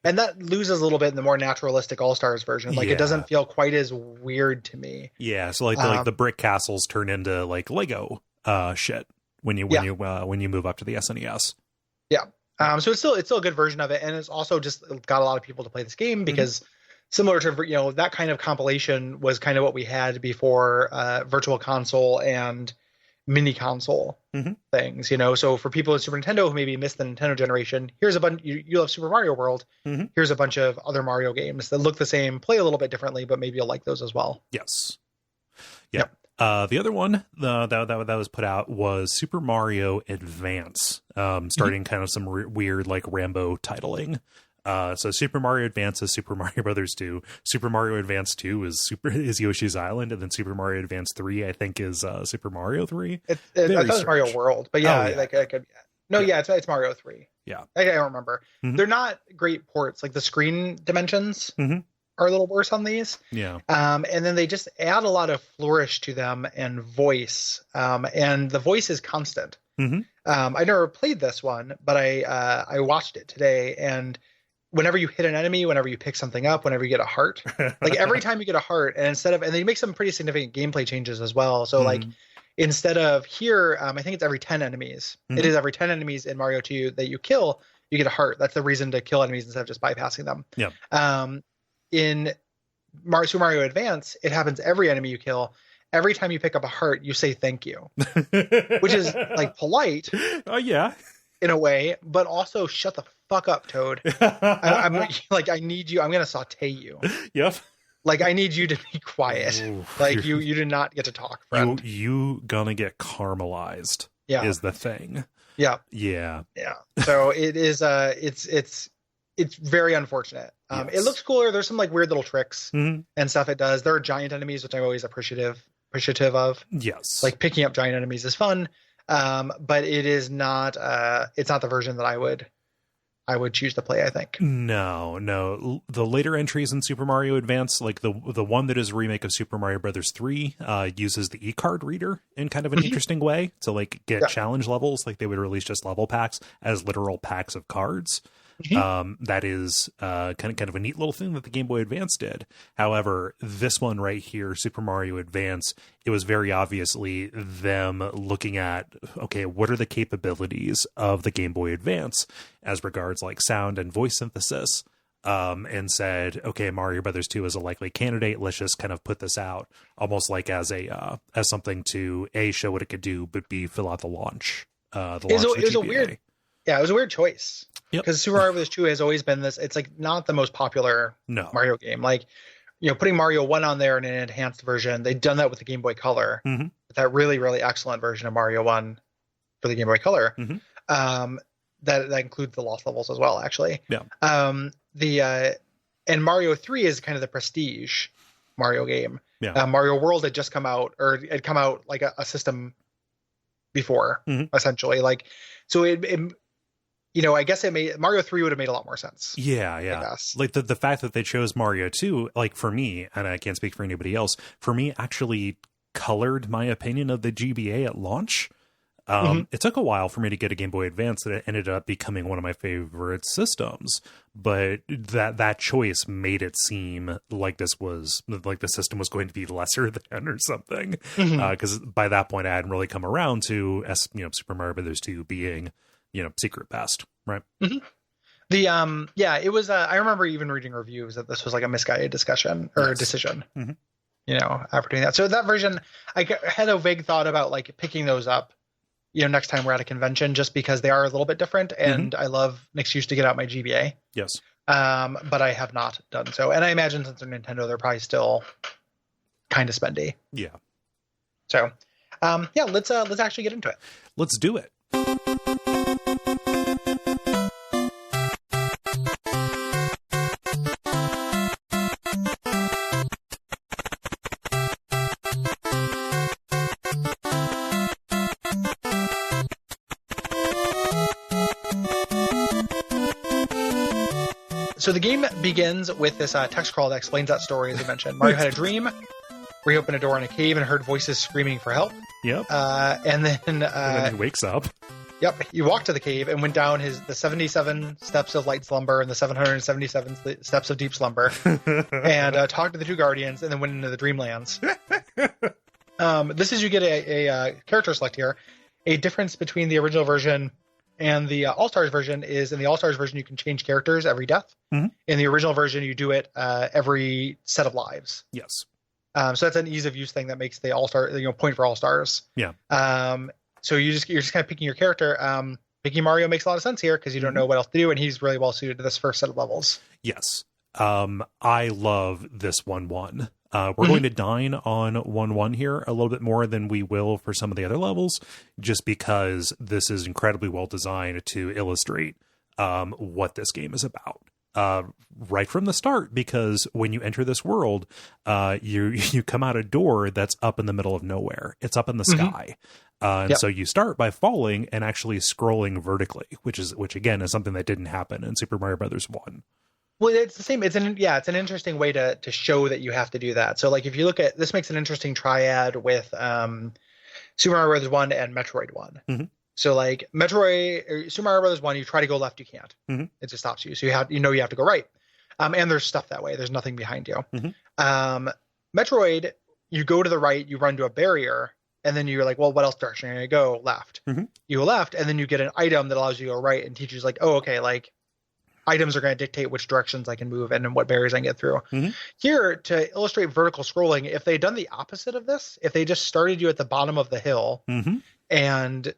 and that loses a little bit in the more naturalistic All-Stars version. Like it doesn't feel quite as weird to me. Yeah, so like the brick castles turn into like Lego shit when you move up to the SNES. Yeah, so it's still a good version of it, and it's also just got a lot of people to play this game because similar to that kind of compilation was kind of what we had before Virtual Console and mini console things, so for people in Super Nintendo who maybe missed the Nintendo generation, here's a bunch. You love Super Mario World. Here's a bunch of other Mario games that look the same, play a little bit differently, but maybe you'll like those as well. Yes. Yep. The other one that was put out was Super Mario Advance, starting kind of some weird like Rambo titling. So Super Mario Advance is Super Mario Brothers 2. Super Mario Advance 2 is Yoshi's Island, and then Super Mario Advance 3 I think is Super Mario 3. I thought it was Mario World, but it's Mario 3. Yeah, I don't remember. They're not great ports. Like the screen dimensions are a little worse on these. Yeah. And then they just add a lot of flourish to them and voice. And the voice is constant. I never played this one, but I watched it today, and whenever you hit an enemy, whenever you pick something up, whenever you get a heart, like every time you get a heart, and they make some pretty significant gameplay changes as well. So like instead of here, I think it's every 10 enemies. It is every 10 enemies in Mario 2 that you kill, you get a heart. That's the reason to kill enemies instead of just bypassing them. Yeah. In Super Mario Advance, it happens every enemy you kill. Every time you pick up a heart, you say thank you, which is like polite. Oh yeah. In a way, but also shut the fuck up, Toad. I'm like, I need you. I'm going to saute you. Yep. Like, I need you to be quiet. Ooh, like, you did not get to talk, friend. You gonna get caramelized. Yeah. Is the thing. Yeah. Yeah. Yeah. So it is, it's very unfortunate. Yes. It looks cooler. There's some like weird little tricks and stuff it does. There are giant enemies, which I'm always appreciative of. Yes. Like picking up giant enemies is fun. But it is not, it's not the version that I would choose to play, I think. No. The later entries in Super Mario Advance, like the one that is a remake of Super Mario Brothers 3, uses the e-card reader in kind of an interesting way to like get challenge levels. Like they would release just level packs as literal packs of cards. That is kind of a neat little thing that the Game Boy Advance did. However, this one right here, Super Mario Advance, it was very obviously them looking at, okay, what are the capabilities of the Game Boy Advance as regards like sound and voice synthesis, and said, okay, Mario Brothers 2 is a likely candidate. Let's just kind of put this out almost like as something to A, show what it could do, but B, fill out the launch. It was a weird choice. Because Super Mario Bros. 2 has always been this, it's like not the most popular Mario game. Like, putting Mario 1 on there in an enhanced version, they've done that with the Game Boy Color. That really, really excellent version of Mario 1 for the Game Boy Color. That includes the lost levels as well, actually. Yeah. And Mario 3 is kind of the prestige Mario game. Yeah. Mario World had just come out, or it had come out like a system before, essentially. Like, so it I guess Mario 3 would have made a lot more sense. Yeah. Like the fact that they chose Mario 2, like for me, and I can't speak for anybody else, for me actually colored my opinion of the GBA at launch. It took a while for me to get a Game Boy Advance that ended up becoming one of my favorite systems, but that choice made it seem like this was like the system was going to be lesser than or something. Because by that point I hadn't really come around to Super Mario Brothers 2 being secret best, right? It was I remember even reading reviews that this was like a misguided discussion or decision. after doing that. So that version, had a vague thought about like picking those up, next time we're at a convention, just because they are a little bit different, and I love an excuse to get out my GBA. Yes. But I have not done so, and I imagine since they're Nintendo, they're probably still kind of spendy. Yeah. So, let's actually get into it. Let's do it. So the game begins with this text crawl that explains that story, as I mentioned. Mario had a dream where he opened a door in a cave and heard voices screaming for help. Yep. And then he wakes up. Yep. He walked to the cave and went down the 77 steps of light slumber and the 777 steps of deep slumber and talked to the two guardians and then went into the dreamlands. This is, you get a character select here. A difference between the original version and the All-Stars version is, in the All-Stars version, you can change characters every death. In the original version, you do it every set of lives. Yes. So that's an ease of use thing that makes the All-Star, point for All-Stars. Yeah. So you're just kind of picking your character. Picking Mario makes a lot of sense here because you don't know what else to do, and he's really well suited to this first set of levels. Yes. I love this 1-1. We're going to dine on 1-1 here a little bit more than we will for some of the other levels, just because this is incredibly well designed to illustrate what this game is about. Right from the start, because when you enter this world, you come out a door that's up in the middle of nowhere. It's up in the sky. So you start by falling and actually scrolling vertically, which again is something that didn't happen in Super Mario Brothers 1. Well, it's the same. It's an interesting way to show that you have to do that. So like if you look at this, makes an interesting triad with Super Mario Brothers 1 and Metroid 1. So like Super Mario Brothers 1, you try to go left, you can't. It just stops you. So you have to go right. And there's stuff that way. There's nothing behind you. Metroid, you go to the right, you run to a barrier, and then you're like, well, what else direction am I going to go? Left. You go left, and then you get an item that allows you to go right, and teaches like, oh, okay, like items are going to dictate which directions I can move and what barriers I can get through. Here, to illustrate vertical scrolling, if they'd done the opposite of this, if they just started you at the bottom of the hill and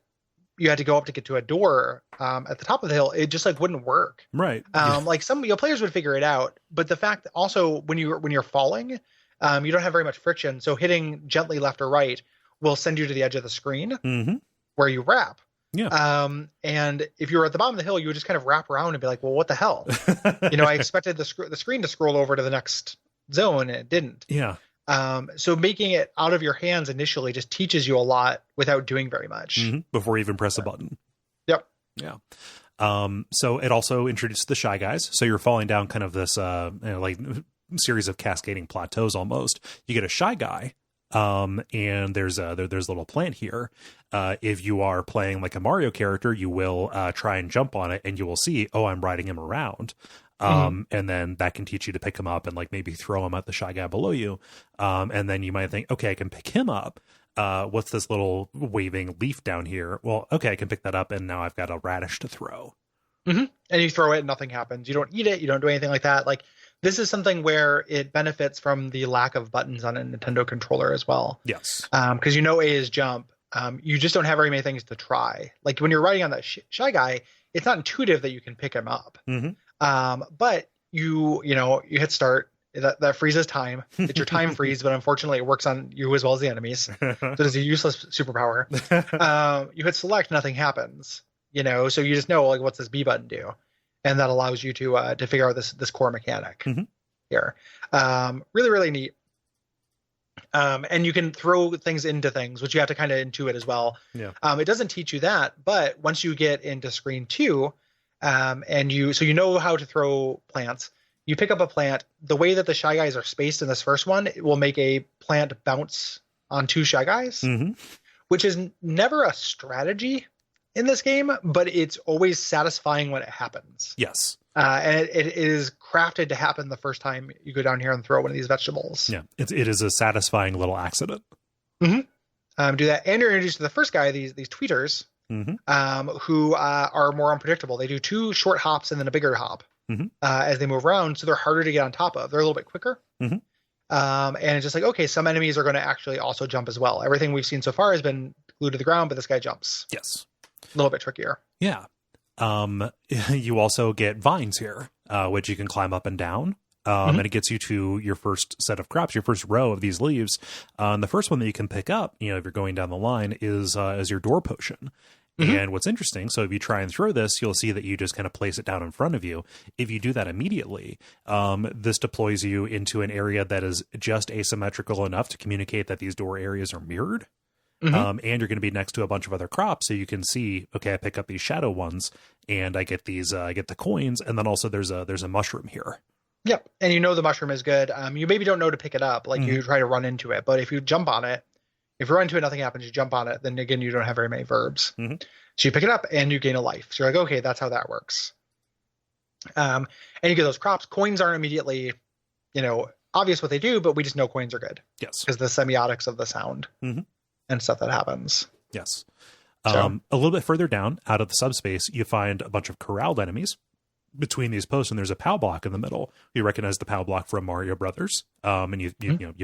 you had to go up to get to a door at the top of the hill, it just like wouldn't work. Right. Like some players would figure it out, but the fact that also when you're falling, you don't have very much friction. So hitting gently left or right will send you to the edge of the screen where you wrap. Yeah. And if you were at the bottom of the hill, you would just kind of wrap around and be like, well, what the hell? I expected the screen to scroll over to the next zone, and it didn't. Yeah. So making it out of your hands initially just teaches you a lot without doing very much. Before you even press a button. Yep. Yeah. So it also introduced the Shy Guys. So you're falling down kind of this like series of cascading plateaus almost. You get a Shy Guy. And there's a little plant here. If you are playing like a Mario character, you will try and jump on it, and you will see, oh, I'm riding him around. And then that can teach you to pick him up and like maybe throw him at the Shy Guy below you. And then you might think, okay, I can pick him up. What's this little waving leaf down here? Well, okay, I can pick that up, and now I've got a radish to throw. And you throw it and nothing happens. You don't eat it. You don't do anything like that. Like, this is something where it benefits from the lack of buttons on a Nintendo controller as well. Yes. Because A is jump. You just don't have very many things to try. Like when you're riding on that Shy Guy, it's not intuitive that you can pick him up. But you hit start. That freezes time. It's your time freeze, but unfortunately it works on you as well as the enemies. So it's a useless superpower. You hit select, nothing happens. So you just know, like, what's this B button do? And that allows you to figure out this core mechanic here. Really, really neat. And you can throw things into things, which you have to kind of intuit as well. Yeah. It doesn't teach you that, but once you get into screen 2, and you know how to throw plants, you pick up a plant. The way that the Shy Guys are spaced in this first one, it will make a plant bounce on 2 Shy Guys, which is never a strategy in this game, but it's always satisfying when it happens. Yes. And it is crafted to happen the first time you go down here and throw one of these vegetables. Yeah, it is a satisfying little accident. Do that. And you're introduced to the first guy, these tweeters, who are more unpredictable. They do 2 short hops and then a bigger hop as they move around, so they're harder to get on top of. They're a little bit quicker. And it's just like, okay, some enemies are going to actually also jump as well. Everything we've seen so far has been glued to the ground, but this guy jumps. Yes. A little bit trickier. Yeah. You also get vines here, which you can climb up and down. And it gets you to your first set of crops, your first row of these leaves. And the first one that you can pick up, if you're going down the line, is your door potion. And what's interesting, so if you try and throw this, you'll see that you just kind of place it down in front of you. If you do that immediately, this deploys you into an area that is just asymmetrical enough to communicate that these door areas are mirrored. And you're going to be next to a bunch of other crops, so you can see, okay, I pick up these shadow ones, and I get these, I get the coins, and then also there's a mushroom here. Yep, and the mushroom is good. You maybe don't know to pick it up, like you try to run into it, but if you jump on it, if you run into it, nothing happens, you jump on it, then again, you don't have very many verbs. So you pick it up and you gain a life. So you're like, okay, that's how that works. And you get those crops. Coins aren't immediately, obvious what they do, but we just know coins are good. Yes. Because the semiotics of the sound and stuff that happens. Yes. A little bit further down, out of the subspace, you find a bunch of corralled enemies between these posts, and there's a POW block in the middle. You recognize the POW block from Mario Brothers, and you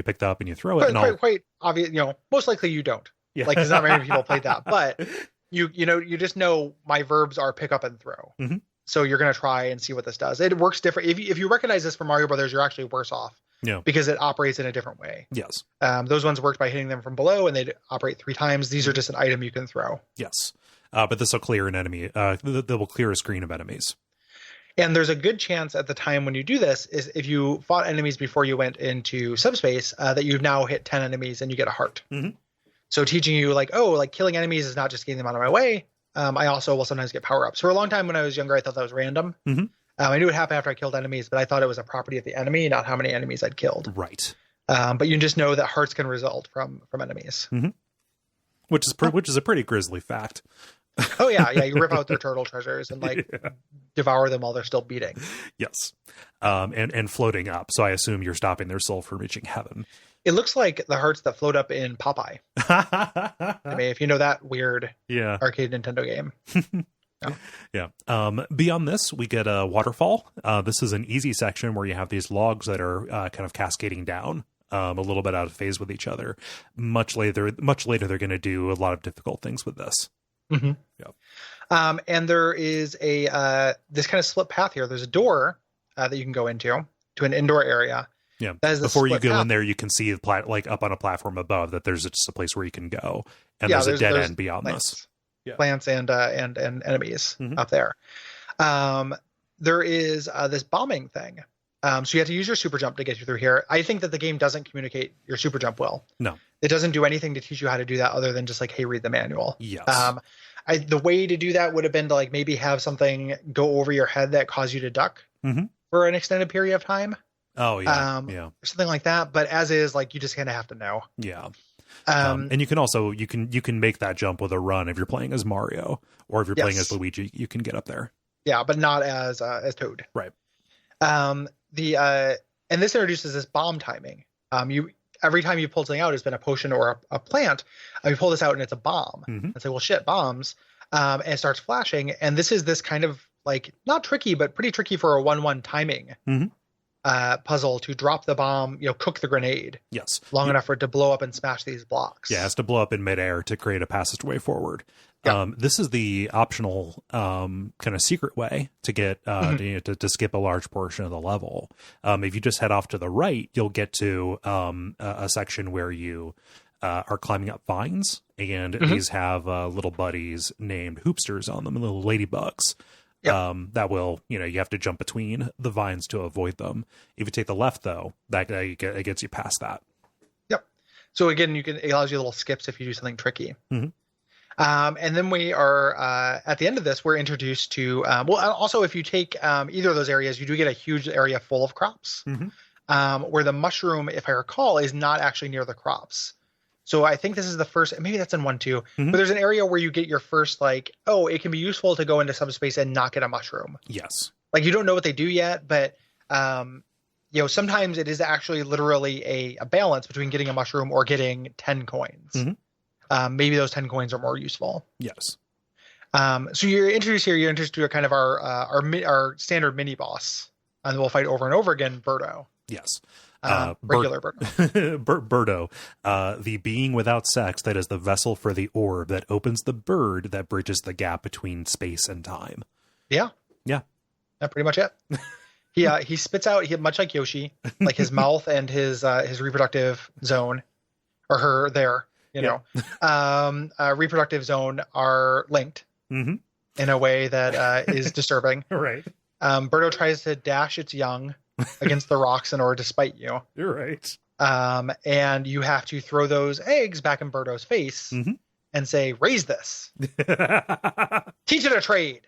pick that up and you throw it. Quite obvious. Most likely you don't. Yeah. Like, there's not many people played that, but you just know my verbs are pick up and throw. So you're going to try and see what this does. It works different. If you recognize this from Mario Brothers, you're actually worse off. Yeah. Because it operates in a different way. Yes. Those ones worked by hitting them from below, and they operate 3 times. These are just an item you can throw. Yes. But this will clear an enemy. That will clear a screen of enemies. And there's a good chance at the time when you do this is if you fought enemies before you went into subspace, that you've now hit 10 enemies and you get a heart. So teaching you killing enemies is not just getting them out of my way. I also will sometimes get power-ups. For a long time when I was younger, I thought that was random. I knew it happened after I killed enemies, but I thought it was a property of the enemy, not how many enemies I'd killed. Right. But you just know that hearts can result from enemies. Which is a pretty grisly fact. Oh yeah, you rip out their turtle treasures and devour them while they're still beating. Yes. And floating up. So I assume you're stopping their soul from reaching heaven. It looks like the hearts that float up in Popeye. I mean, if you know that weird arcade Nintendo game. Beyond this, we get a waterfall. This is an easy section where you have these logs that are kind of cascading down. A little bit out of phase with each other. Much later, they're going to do a lot of difficult things with this. And there is this kind of split path here. There's a door that you can go into an indoor area. Yeah. Before you go in there, you can see up on a platform above that there's just a place where you can go, and there's a dead end beyond this. Plants and enemies up there. There is this bombing thing. So you have to use your super jump to get you through here. I think that the game doesn't communicate your super jump well. No. It doesn't do anything to teach you how to do that other than just hey, read the manual. Yes. The way to do that would have been to maybe have something go over your head that caused you to duck for an extended period of time. Oh yeah. Or something like that. But as is, you just kind of have to know. Yeah. And you can also you can make that jump with a run if you're playing as Mario, or if you're playing as Luigi, you can get up there. Yeah, but not as Toad. Right. And this introduces this bomb timing. Every time you pull something out, it's been a potion or a plant. You pull this out and it's a bomb. And say, well, shit, bombs. And it starts flashing. And this is this kind of not tricky, but pretty tricky for a 1-1 timing puzzle to drop the bomb, cook the grenade. Yes. Long enough for it to blow up and smash these blocks. Yeah, it has to blow up in midair to create a passageway forward. Yep. This is the optional kind of secret way to get to skip a large portion of the level. If you just head off to the right, you'll get to a section where you are climbing up vines, and these have little buddies named hoopsters on them, little ladybugs. Yep. That will, you have to jump between the vines to avoid them. If you take the left, though, it gets you past that. Yep. So again, it allows you little skips if you do something tricky. And then we are at the end of this, we're introduced to also if you take either of those areas, you do get a huge area full of crops, where the mushroom, if I recall, is not actually near the crops. So I think this is the first, maybe that's in 1 too, but there's an area where you get your first it can be useful to go into subspace and not get a mushroom. Yes. You don't know what they do yet, but sometimes it is actually literally a balance between getting a mushroom or getting 10 coins. Maybe those 10 coins are more useful. Yes. So you're introduced here. You're introduced to kind of our standard mini boss, and we'll fight over and over again, Birdo. Yes. Regular Birdo. Birdo, the being without sex that is the vessel for the orb that opens the bird that bridges the gap between space and time. Yeah. Yeah. That's pretty much it. He spits out, much like Yoshi, like his mouth and his reproductive zone, or her there, reproductive zone are linked in a way that is disturbing. Right. Birdo tries to dash its young against the rocks in order to spite you. You're right. And you have to throw those eggs back in Birdo's face and say, raise this. Teach it a trade.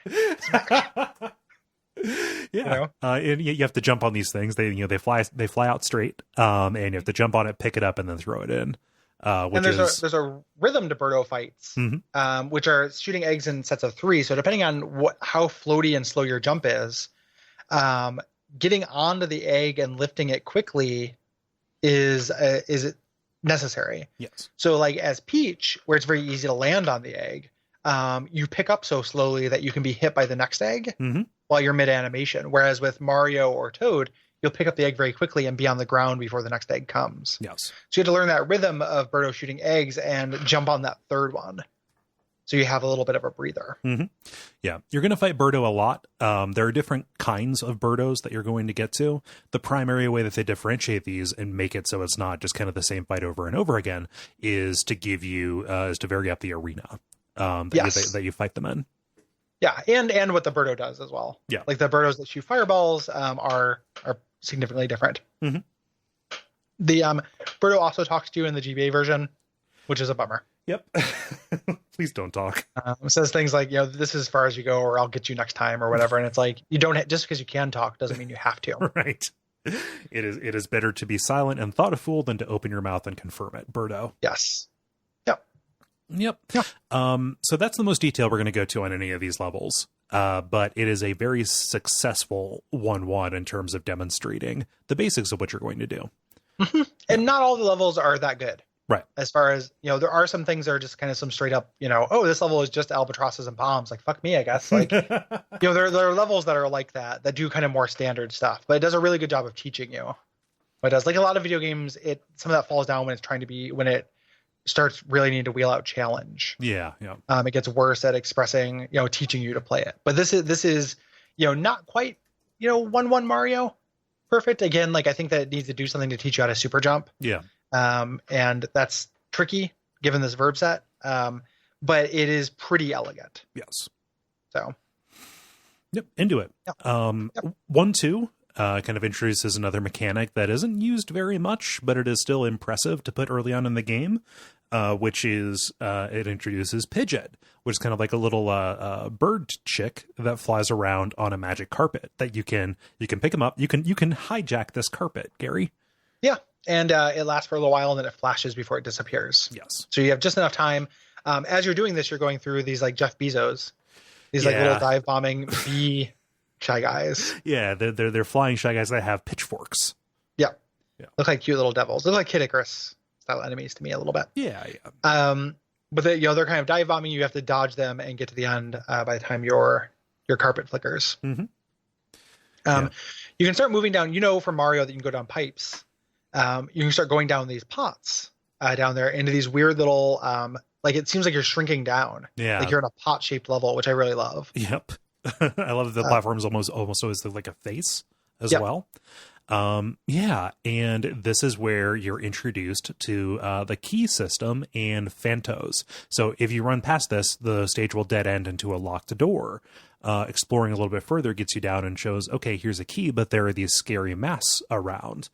Yeah. And you have to jump on these things. They fly out straight. And you have to jump on it, pick it up, and then throw it in. And there's a rhythm to Birdo fights, which are shooting eggs in sets of 3. So depending on how floaty and slow your jump is, getting onto the egg and lifting it quickly is necessary. Yes. So like as Peach, where it's very easy to land on the egg, you pick up so slowly that you can be hit by the next egg while you're mid animation. Whereas with Mario or Toad, you'll pick up the egg very quickly and be on the ground before the next egg comes. Yes. So you have to learn that rhythm of Birdo shooting eggs and jump on that third one. So you have a little bit of a breather. Yeah. You're going to fight Birdo a lot. There are different kinds of Birdos that you're going to get to. The primary way that they differentiate these and make it so it's not just kind of the same fight over and over again is to give you, is to vary up the arena that you fight them in. Yeah. And what the Birdo does as well. Yeah. Like the Birdos that shoot fireballs are significantly different. The Birdo also talks to you in the GBA version, which is a bummer. Yep. Please don't talk. Says things like, this is as far as you go, or I'll get you next time, or whatever. And it's like, you don't just because you can talk doesn't mean you have to. Right. It is better to be silent and thoughtful than to open your mouth and confirm it. Birdo. Yes. Yep. So that's the most detail we're going to go to on any of these levels. But it is a very successful 1-1 in terms of demonstrating the basics of what you're going to do. And not all the levels are that good. Right. As far as, there are some things that are just kind of some straight up, this level is just albatrosses and palms. Like, fuck me, I guess. Like, there are levels that are like that do kind of more standard stuff, but it does a really good job of teaching you. But it does, like a lot of video games, some of that falls down when it starts really needing to wheel out challenge. Yeah. It gets worse at expressing, teaching you to play it. But this is, not quite, 1-1 Mario perfect. Again, like I think that it needs to do something to teach you how to super jump. Yeah. And that's tricky given this verb set. But it is pretty elegant. Yes. So. Yep. Into it. Yep. 1-2 kind of introduces another mechanic that isn't used very much, but it is still impressive to put early on in the game, which is it introduces Pidgeot, which is kind of like a little bird chick that flies around on a magic carpet that you can pick him up. You can hijack this carpet, Gary. Yeah. And it lasts for a little while and then it flashes before it disappears. Yes. So you have just enough time. As you're doing this, you're going through these like Jeff Bezos, these like little dive bombing bee Shy Guys. Yeah, they're flying Shy Guys that have pitchforks. Yeah. Look like cute little devils. Look like Kid Icarus style enemies to me a little bit. Yeah. But they're kind of dive bombing. You have to dodge them and get to the end by the time your carpet flickers. You can start moving down. From Mario that you can go down pipes. You can start going down these pots down there into these weird little like it seems like you're shrinking down. Yeah. Like you're in a pot shaped level, which I really love. Yep. I love that the platform is almost always like a face as well. Yeah. And this is where you're introduced to the key system and Phantos. So if you run past this, the stage will dead end into a locked door. Exploring a little bit further gets you down and shows, okay, here's a key, but there are these scary masks around.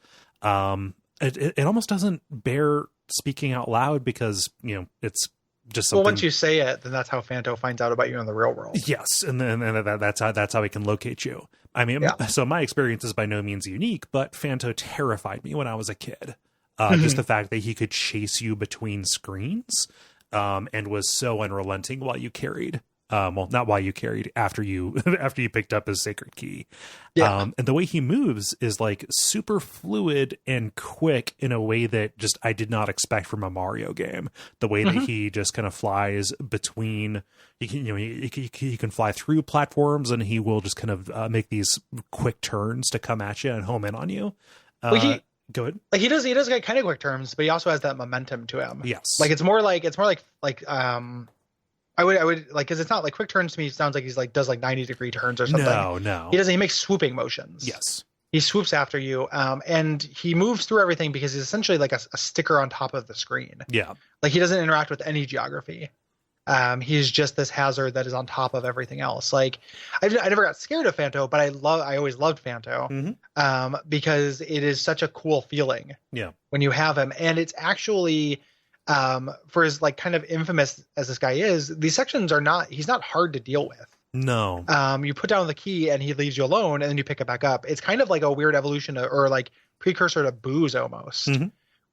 It almost doesn't bear speaking out loud because, it's just something. Well, once you say it, then that's how Phanto finds out about you in the real world. Yes. And then that's how he can locate you. I mean, so my experience is by no means unique, but Phanto terrified me when I was a kid. Just the fact that he could chase you between screens, and was so unrelenting while you carried. Well, not while you carried, after you picked up his sacred key. And the way he moves is like super fluid and quick in a way that just I did not expect from a Mario game. The way that he just kind of flies between, he can fly through platforms and he will just kind of make these quick turns to come at you and home in on you. Go ahead. Like he does get kind of quick turns, but he also has that momentum to him. Yes. Like it's more like I would like, because it's not like quick turns to me. It sounds like he's like does like 90-degree turns or something. No. He makes swooping motions. Yes. He swoops after you, and he moves through everything because he's essentially like a sticker on top of the screen. Yeah. Like he doesn't interact with any geography. He's just this hazard that is on top of everything else. Like I never got scared of Fanto, but I always loved Fanto, because it is such a cool feeling. Yeah. When you have him, and it's actually, for as like kind of infamous as this guy is, these sections he's not hard to deal with. No. You put down the key and he leaves you alone, and then you pick it back up. It's kind of like a weird evolution or like precursor to booze almost,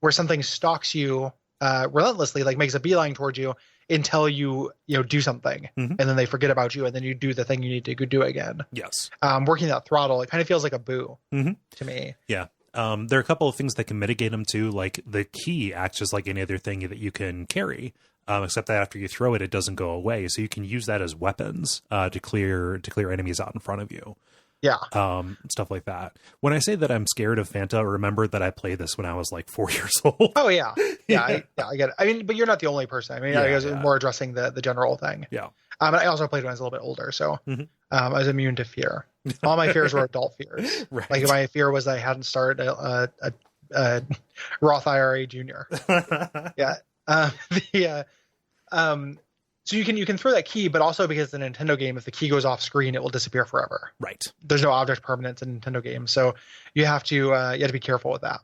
where something stalks you relentlessly, like makes a beeline towards you until you do something, and then they forget about you, and then you do the thing you need to go do again. Yes. Working that throttle, it kind of feels like a boo to me. Yeah. There are a couple of things that can mitigate them too. Like the key acts just like any other thing that you can carry, except that after you throw it, it doesn't go away. So you can use that as weapons to clear enemies out in front of you. Yeah. Stuff like that. When I say that I'm scared of Fanta, remember that I played this when I was like 4 years old. Oh yeah. I get it. I mean, but you're not the only person. I mean, I was more addressing the general thing. Yeah. But I also played when I was a little bit older, so I was immune to fear. All my fears were adult fears. Right. Like my fear was I hadn't started a Roth IRA junior. Yeah. So you can throw that key, but also because the Nintendo game, if the key goes off screen, it will disappear forever. Right. There's no object permanence in Nintendo games, so you have to be careful with that.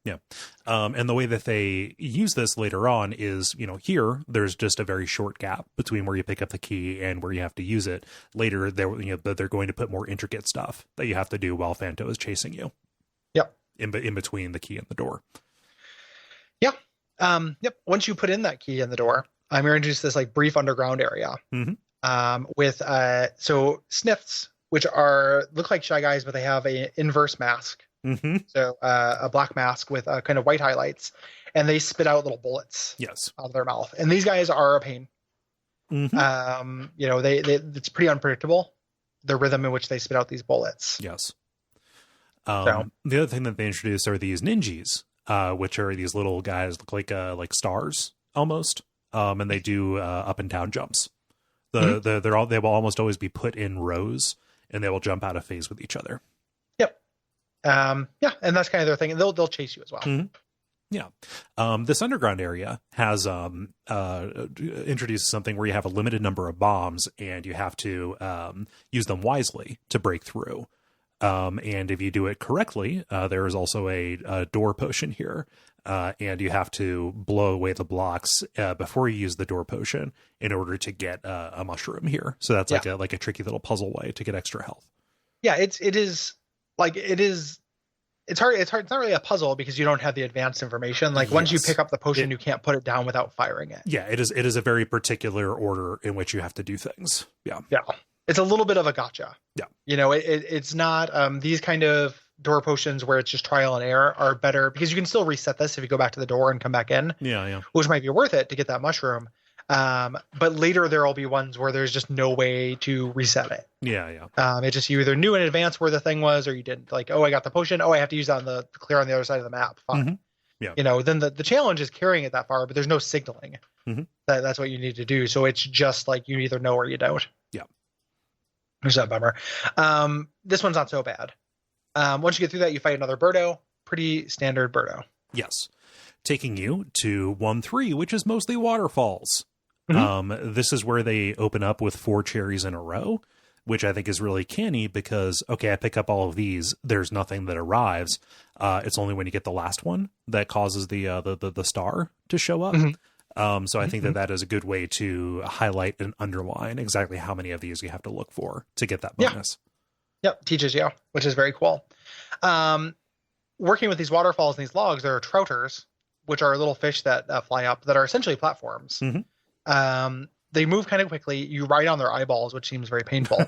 Yeah. And the way that they use this later on is, here there's just a very short gap between where you pick up the key and where you have to use it. Later, they're going to put more intricate stuff that you have to do while Fanto is chasing you. Yep. In between the key and the door. Yeah. Yep. Once you put in that key in the door, you're introduced to this like brief underground area with so sniffs, which look like Shy Guys, but they have a inverse mask. So a black mask with kind of white highlights, and they spit out little bullets. Yes. Out of their mouth, and these guys are a pain. It's pretty unpredictable, the rhythm in which they spit out these bullets. Yes. The other thing that they introduce are these ninjas, which are these little guys look like stars almost. And they do up and down jumps. They will almost always be put in rows, and they will jump out of phase with each other. Yep. And that's kind of their thing. And they'll chase you as well. Yeah. This underground area has introduced something where you have a limited number of bombs, and you have to use them wisely to break through. And if you do it correctly, there is also a door potion here. And you have to blow away the blocks before you use the door potion in order to get a mushroom here. So that's like a tricky little puzzle way to get extra health. Yeah, it's hard. It's not really a puzzle because you don't have the advanced information. Like once you pick up the potion, you can't put it down without firing it. Yeah, it is a very particular order in which you have to do things. Yeah. Yeah. It's a little bit of a gotcha. Yeah. It's not these kind of door potions where it's just trial and error are better because you can still reset this if you go back to the door and come back in. Yeah. Which might be worth it to get that mushroom. But later there will be ones where there's just no way to reset it. Yeah. It just, you either knew in advance where the thing was or you didn't. Like, I got the potion. I have to use that clear on the other side of the map. Fine. Yeah. Then the challenge is carrying it that far, but there's no signaling. That's what you need to do. So it's just like you either know or you don't. Yeah. Which is a bummer. This one's not so bad. Once you get through that, you fight another Birdo. Pretty standard Birdo. Yes. Taking you to 1-3, which is mostly waterfalls. This is where they open up with 4 cherries in a row, which I think is really canny because, I pick up all of these. There's nothing that arrives. It's only when you get the last one that causes the star to show up. So I think that is a good way to highlight and underline exactly how many of these you have to look for to get that bonus. Yep, teaches you, which is very cool. Working with these waterfalls and these logs, there are trouters, which are little fish that fly up that are essentially platforms. They move kind of quickly. You ride on their eyeballs, which seems very painful.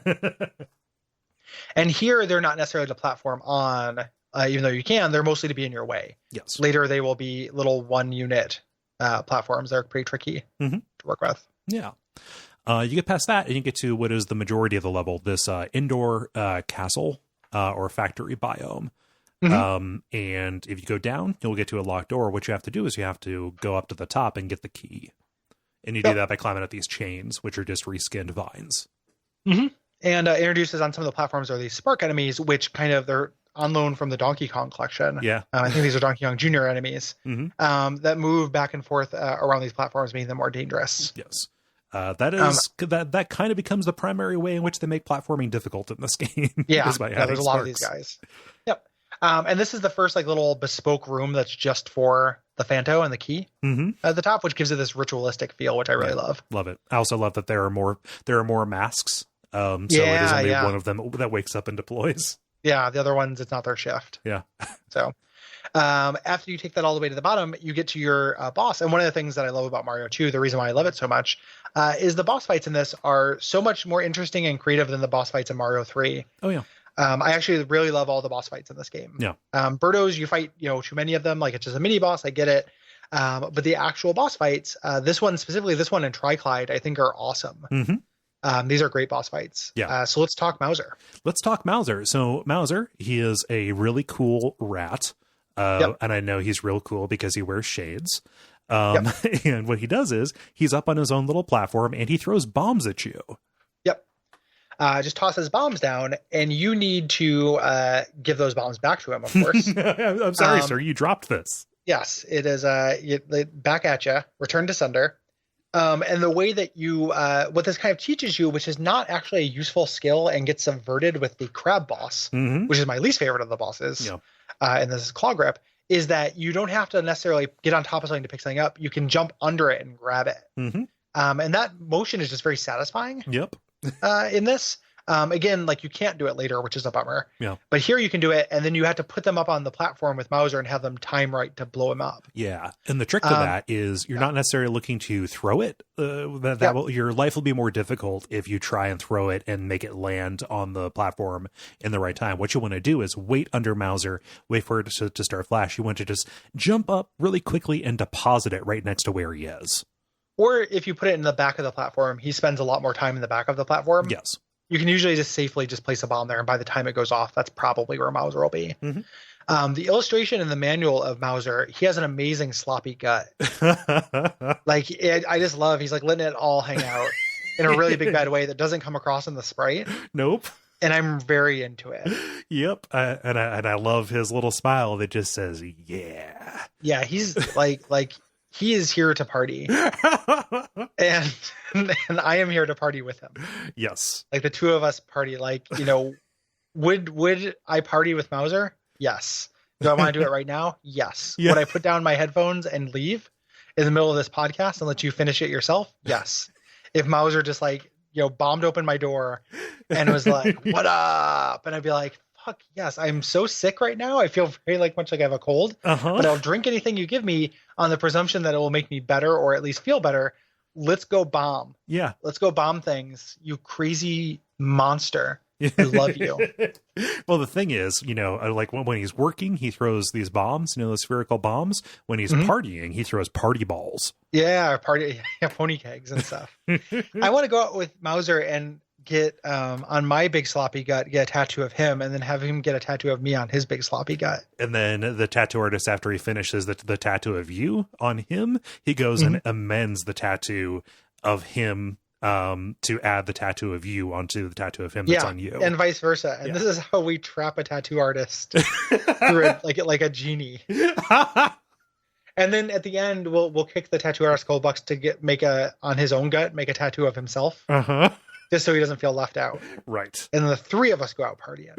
And here, they're not necessarily to platform on, even though you can. They're mostly to be in your way. Yes. Later, they will be little 1-unit platforms. They're pretty tricky to work with. Yeah. You get past that and you get to what is the majority of the level, this indoor castle or factory biome. And if you go down, you'll get to a locked door. What you have to do is you have to go up to the top and get the key. And you do that by climbing up these chains, which are just reskinned vines. And introduces on some of the platforms are these spark enemies, which they're on loan from the Donkey Kong collection. Yeah. I think these are Donkey Kong Jr. enemies that move back and forth around these platforms, making them more dangerous. Yes. That kind of becomes the primary way in which they make platforming difficult in this game. Yeah, there's a lot of these guys. Yep. And this is the first little bespoke room that's just for the Phanto and the key at the top, which gives it this ritualistic feel, which I really love. Love it. I also love that there are more masks. So it is only one of them that wakes up and deploys. Yeah, the other ones, it's not their shift. Yeah. So after you take that all the way to the bottom, you get to your boss. And one of the things that I love about Mario 2, the reason why I love it so much, is the boss fights in this are so much more interesting and creative than the boss fights in Mario 3. Oh, yeah. I actually really love all the boss fights in this game. Yeah. Birdos, you fight, too many of them. It's just a mini boss. I get it. But the actual boss fights, this one and Triclide, I think are awesome. These are great boss fights. Yeah. So let's talk Mauser. Let's talk Mauser. So Mauser, he is a really cool rat. And I know he's real cool because he wears shades. And what he does is he's up on his own little platform and he throws bombs at you. Just tosses bombs down, and you need to give those bombs back to him, of course. I'm sorry, sir. You dropped this. Yes, it is back at you, return to sender. And the way that you, what this kind of teaches you, which is not actually a useful skill and gets subverted with the crab boss, which is my least favorite of the bosses, and this is Claw Grip, is that you don't have to necessarily get on top of something to pick something up. You can jump under it and grab it. And that motion is just very satisfying. Yep. In this. Again, you can't do it later, which is a bummer. Yeah. But here you can do it, and then you have to put them up on the platform with Mauser and have them time right to blow him up. Yeah. And the trick to that is you're not necessarily looking to throw it. Your life will be more difficult if you try and throw it and make it land on the platform in the right time. What you want to do is wait under Mauser, wait for it to start flash. You want to just jump up really quickly and deposit it right next to where he is. Or if you put it in the back of the platform, he spends a lot more time in the back of the platform. Yes. You can usually just safely just place a bomb there, and by the time it goes off, that's probably where Mauser will be. The illustration in the manual of Mauser, he has an amazing sloppy gut. I just love, he's letting it all hang out in a really big bad way that doesn't come across in the sprite. Nope. And I'm very into it. Yep. And I love his little smile that just says, yeah. Yeah, he's he is here to party. and I am here to party with him. Yes. The two of us party. Would I party with Mauser? Yes. Do I want to do it right now? Yes. Yeah. Would I put down my headphones and leave in the middle of this podcast and let you finish it yourself? Yes. If Mauser just bombed open my door and was like, what up? And I'd be like, fuck yes, I'm so sick right now. I feel very much like I have a cold, but I'll drink anything you give me on the presumption that it will make me better or at least feel better. Let's go bomb. Yeah. Let's go bomb things. You crazy monster. I love you. Well, the thing is, when he's working, he throws these bombs, the spherical bombs. When he's partying, he throws party balls. Yeah. Pony kegs and stuff. I want to go out with Mauser and get on my big sloppy gut, get a tattoo of him, and then have him get a tattoo of me on his big sloppy gut. And then the tattoo artist, after he finishes the tattoo of you on him, he goes and amends the tattoo of him to add the tattoo of you onto the tattoo of him that's on you, and vice versa. And this is how we trap a tattoo artist through it, like a genie. And then at the end, we'll kick the tattoo artist gold bucks to make on his own gut, make a tattoo of himself. Just so he doesn't feel left out. Right. And the three of us go out partying.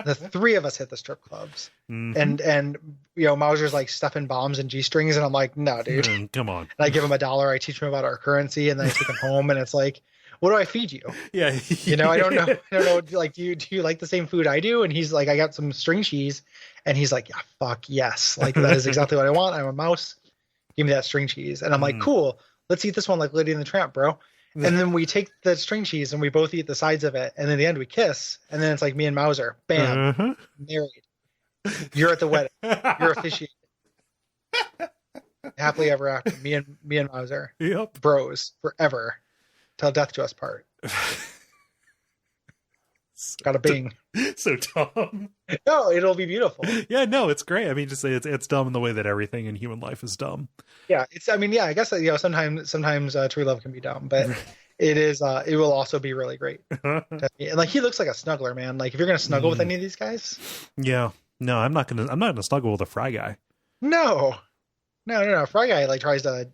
The three of us hit the strip clubs. And Mauser's stuffing bombs and G-strings, and I'm like, no, dude. Come on. And I give him $1. I teach him about our currency, and then I take him home, and it's like, what do I feed you? Yeah. I don't know. Do you like the same food I do? And he's like, I got some string cheese. And he's like, yeah, fuck yes. That is exactly what I want. I'm a mouse. Give me that string cheese. And I'm like, cool. Let's eat this one like Lady and the Tramp, bro. And then we take the string cheese and we both eat the sides of it. And then at the end we kiss. And then it's like me and Mauser. Bam. Married. You're at the wedding. You're officiating. Happily ever after. Me and Mauser. Yep. Bros. Forever. Till death do us part. Got a bing. So dumb. No, it'll be beautiful. Yeah, no, it's great. I mean, just say it's dumb in the way that everything in human life is dumb. Yeah, I guess sometimes true love can be dumb, but it is it will also be really great. And like he looks like a snuggler, man. Like if you're gonna snuggle with any of these guys. Yeah. No, I'm not gonna snuggle with a fry guy. No. Fry guy like tries to.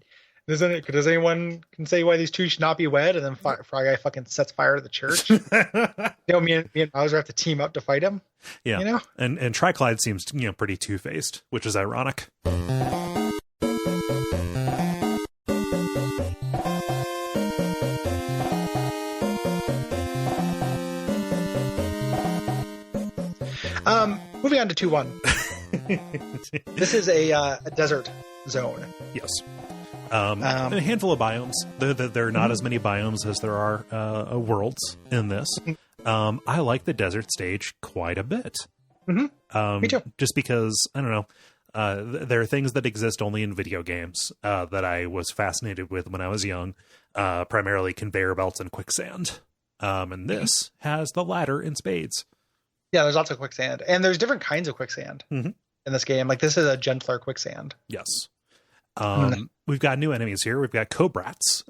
Does anyone can say why these two should not be wed? And then Fry guy fucking sets fire to the church. Me and Bowser have to team up to fight him. Yeah, and Triclyde seems pretty two-faced, which is ironic. Moving on to 2-1. This is a desert zone. Yes. A handful of biomes. There are not as many biomes as there are worlds in this. I like the desert stage quite a bit. Me too. Just because, I don't know, there are things that exist only in video games that I was fascinated with when I was young, primarily conveyor belts and quicksand. And this has the latter in spades. Yeah, there's lots of quicksand. And there's different kinds of quicksand in this game. Like this is a gentler quicksand. Yes. We've got new enemies here. We've got cobrats,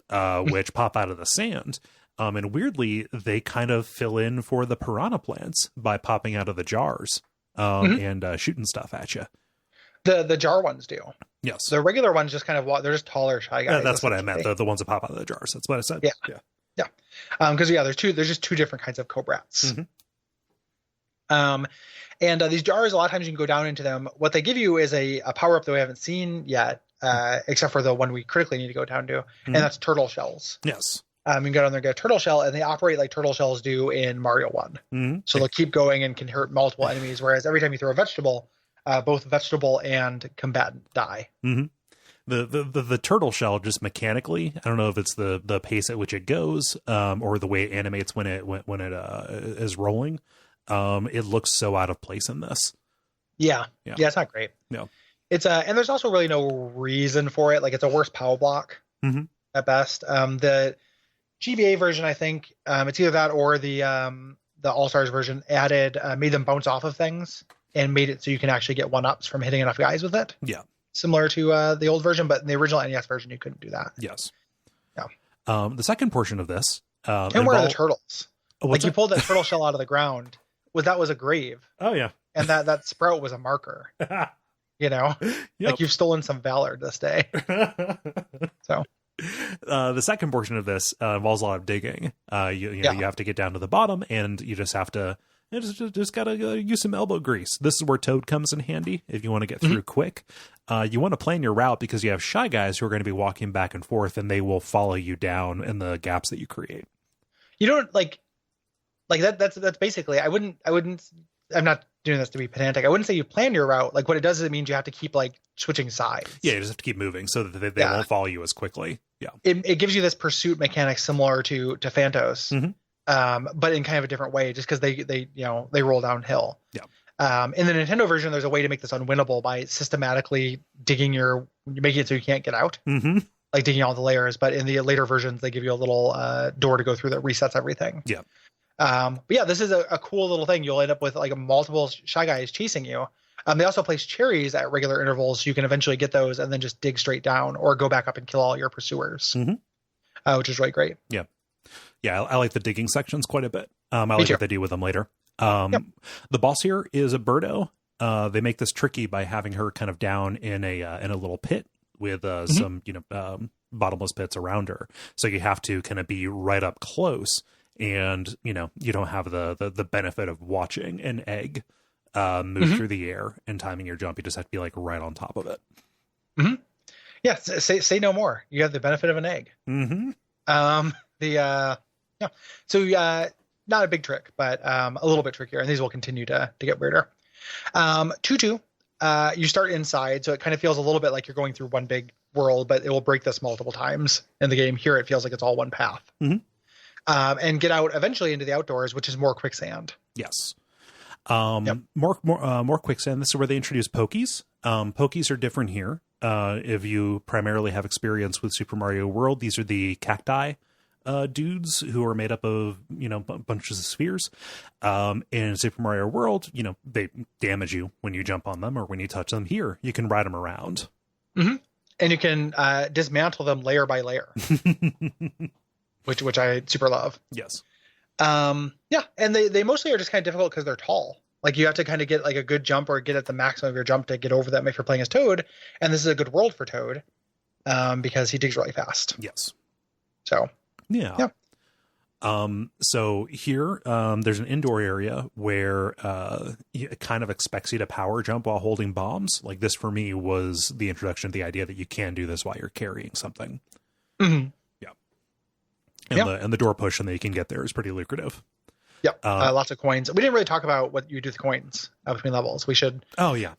which pop out of the sand. And weirdly, they kind of fill in for the piranha plants by popping out of the jars and shooting stuff at you. The jar ones do. Yes. The regular ones just kind of they're just taller, shy guys. That's what I meant. The ones that pop out of the jars. That's what I said. Yeah. Because there's just two different kinds of cobrats. And these jars, a lot of times you can go down into them. What they give you is a power up that we haven't seen yet, except for the one we critically need to go down to, and that's turtle shells. Yes. You can go down there and get a turtle shell, and they operate like turtle shells do in Mario 1. So they'll keep going and can hurt multiple enemies, whereas every time you throw a vegetable, both vegetable and combatant die. The turtle shell, just mechanically, I don't know if it's the pace at which it goes or the way it animates when it is rolling. It looks so out of place in this. Yeah, it's not great. No, it's and there's also really no reason for it. Like it's a worse POW block at best. The GBA version, I think, it's either that or the All Stars version made them bounce off of things and made it so you can actually get 1-ups from hitting enough guys with it. Yeah, similar to the old version, but in the original NES version, you couldn't do that. Yes. Yeah. The second portion of this, and where are the turtles? Like you pulled that turtle shell out of the ground. That was a grave. Oh yeah. And that sprout was a marker. Like you've stolen some valor this day. So the second portion of this involves a lot of digging. You have to get down to the bottom, and you just have to just gotta use some elbow grease. This is where Toad comes in handy if you want to get through quick. You want to plan your route because you have shy guys who are going to be walking back and forth, and they will follow you down in the gaps that you create. You don't like that. That's basically. I'm not doing this to be pedantic. I wouldn't say you plan your route. Like what it does is it means you have to keep like switching sides. Yeah, you just have to keep moving so that they won't follow you as quickly. Yeah, it gives you this pursuit mechanic similar to Phantos, but in kind of a different way, just because they roll downhill. Yeah. In the Nintendo version, there's a way to make this unwinnable by systematically making it so you can't get out. Like digging all the layers, but in the later versions, they give you a little door to go through that resets everything. Yeah. But yeah, this is a cool little thing. You'll end up with like multiple shy guys chasing you. They also place cherries at regular intervals, so you can eventually get those and then just dig straight down or go back up and kill all your pursuers, which is really great. Yeah. Yeah, I like the digging sections quite a bit. I like what they do with them later. The boss here is a Birdo. They make this tricky by having her kind of down in a little pit with some bottomless pits around her. So you have to kind of be right up close, and you don't have the benefit of watching an egg move through the air and timing your jump. You just have to be like right on top of it. Yeah, say no more. You have the benefit of an egg. So not a big trick, but a little bit trickier, and these will continue to get weirder. 2-2. You start inside, so it kind of feels a little bit like you're going through one big world, but it will break this multiple times in the game. Here, it feels like it's all one path. And get out eventually into the outdoors, which is more quicksand. Yes. More quicksand. This is where they introduce Pokies. Pokies are different here. If you primarily have experience with Super Mario World, these are the cacti dudes who are made up of, bunches of spheres. In Super Mario World, they damage you when you jump on them or when you touch them. Here, you can ride them around. Mm-hmm. And you can dismantle them layer by layer, which I super love. Yes. Yeah, and they mostly are just kind of difficult because they're tall. Like you have to kind of get like a good jump or get at the maximum of your jump to get over them if you're playing as Toad. And this is a good world for Toad because he digs really fast. Yes. So yeah. So here, there's an indoor area where it kind of expects you to power jump while holding bombs. Like this for me was the introduction to the idea that you can do this while you're carrying something. Mm-hmm. Yeah. And the door push and that you can get there is pretty lucrative. Yep. Lots of coins. We didn't really talk about what you do with coins between levels. We should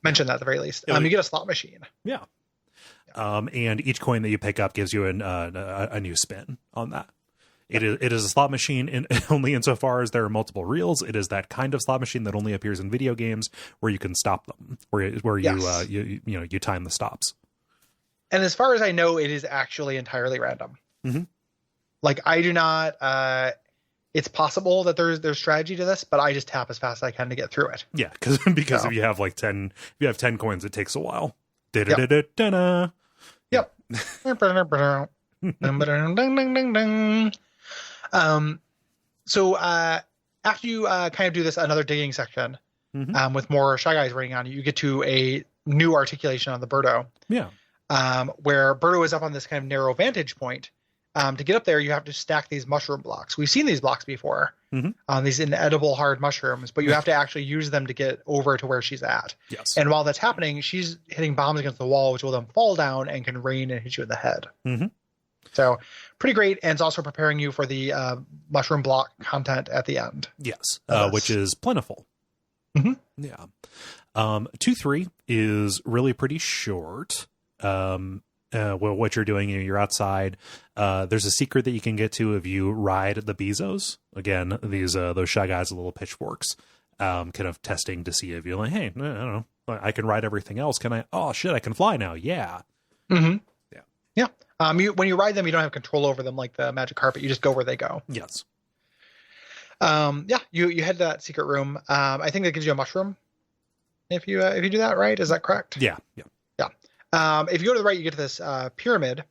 mention that at the very least. You get a slot machine. Yeah. And each coin that you pick up gives you a new spin on that. It is a slot machine in only insofar as there are multiple reels. It is that kind of slot machine that only appears in video games where you can stop them, where you time the stops. And as far as I know, it is actually entirely random. Mm-hmm. Like I do not. It's possible that there's strategy to this, but I just tap as fast as I can to get through it. Yeah, because if you have 10 coins, it takes a while. Da-da-da-da-da-da. Yep. So after you kind of do this another digging section with more Shy Guys waiting on you, you get to a new articulation on the Birdo. Yeah. Where Birdo is up on this kind of narrow vantage point. To get up there, you have to stack these mushroom blocks. We've seen these blocks before, these inedible hard mushrooms, but you have to actually use them to get over to where she's at. Yes. And while that's happening, she's hitting bombs against the wall, which will then fall down and can rain and hit you in the head. Mm-hmm. So pretty great. And it's also preparing you for the mushroom block content at the end. Yes. Which is plentiful. Mm-hmm. Yeah. 2-3 is really pretty short. What you're doing, you're outside. There's a secret that you can get to if you ride the Bezos. Again, these those Shy Guys with little pitchforks, kind of testing to see if you're like, hey, I don't know, I can ride everything else. Can I? Oh shit, I can fly now. Yeah. Mm-hmm. Yeah. When you ride them, you don't have control over them like the magic carpet. You just go where they go. Yes. You head to that secret room. I think that gives you a mushroom if you do that, right? Is that correct? Yeah. If you go to the right, you get to this pyramid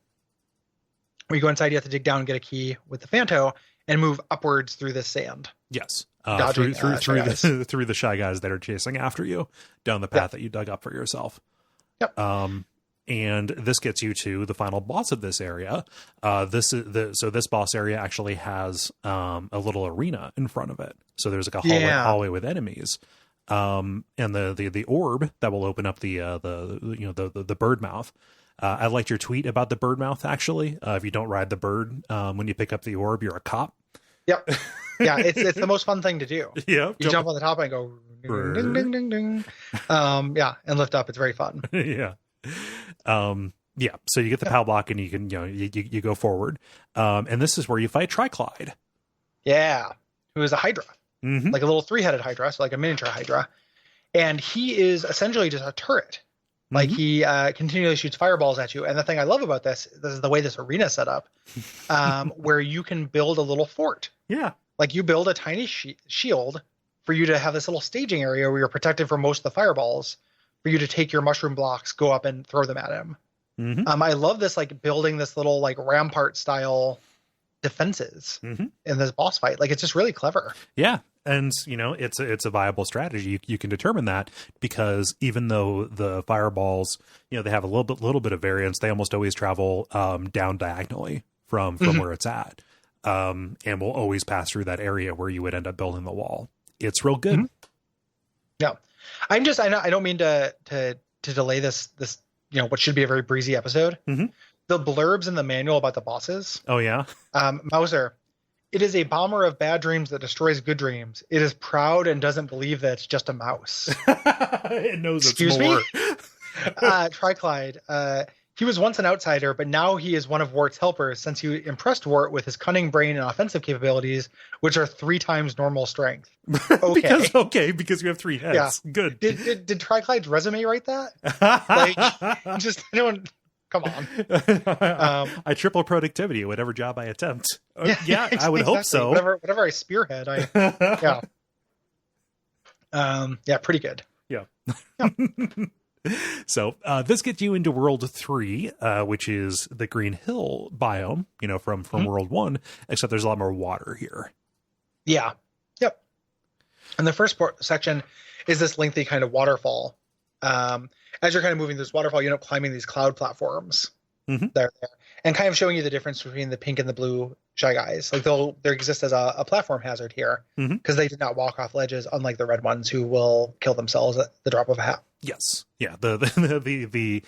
where you go inside. You have to dig down and get a key with the Phanto and move upwards through the sand. Yes, dodging, through the Shy Guys that are chasing after you down the path that you dug up for yourself. Yep. And this gets you to the final boss of this area. This boss area actually has a little arena in front of it. So there's like a hallway with enemies. And the orb that will open up the bird mouth. I liked your tweet about the bird mouth. Actually, if you don't ride the bird, when you pick up the orb, you're a cop. Yep. Yeah. It's the most fun thing to do. Yeah. You jump on the top and go ding, ding, ding, ding. And lift up. It's very fun. Yeah. Yeah. So you get the POW block and you can, you go forward. And this is where you fight Triclyde. Yeah. Who is a Hydra. Mm-hmm. Like a little 3-headed Hydra, so like a miniature Hydra. And he is essentially just a turret. Like he continually shoots fireballs at you. And the thing I love about this is the way this arena is set up, where you can build a little fort. Yeah. Like you build a tiny shield for you to have this little staging area where you're protected from most of the fireballs, for you to take your mushroom blocks, go up and throw them at him. Mm-hmm. I love this, like building this little like rampart style defenses in this boss fight. Like it's just really clever. Yeah. And it's a viable strategy. You can determine that because even though the fireballs, they have a little bit of variance, they almost always travel down diagonally from where it's at, and will always pass through that area where you would end up building the wall. It's real good. Mm-hmm. Yeah, I don't mean to delay this what should be a very breezy episode. Mm-hmm. The blurbs in the manual about the bosses. Oh yeah, Mauser. It is a bomber of bad dreams that destroys good dreams. It is proud and doesn't believe that it's just a mouse. It knows Excuse it's more. Me? Triclyde. He was once an outsider, but now he is one of Wart's helpers since he impressed Wart with his cunning brain and offensive capabilities, which are 3 times normal strength. Okay. because you have 3 heads. Yeah. Good. Did Triclyde's resume write that? Like, I don't. Come on. I triple productivity at whatever job I attempt. Yeah, I would exactly. hope so. Whatever I spearhead, yeah, pretty good. Yeah. Yeah. So this gets you into World 3, which is the Green Hill biome, from World 1, except there's a lot more water here. Yeah. Yep. And the first section is this lengthy kind of waterfall. As you're kind of moving this waterfall, you end up climbing these cloud platforms. There, and kind of showing you the difference between the pink and the blue Shy Guys. Like they exist as a platform hazard here because they did not walk off ledges, unlike the red ones who will kill themselves at the drop of a hat. Yes, yeah. The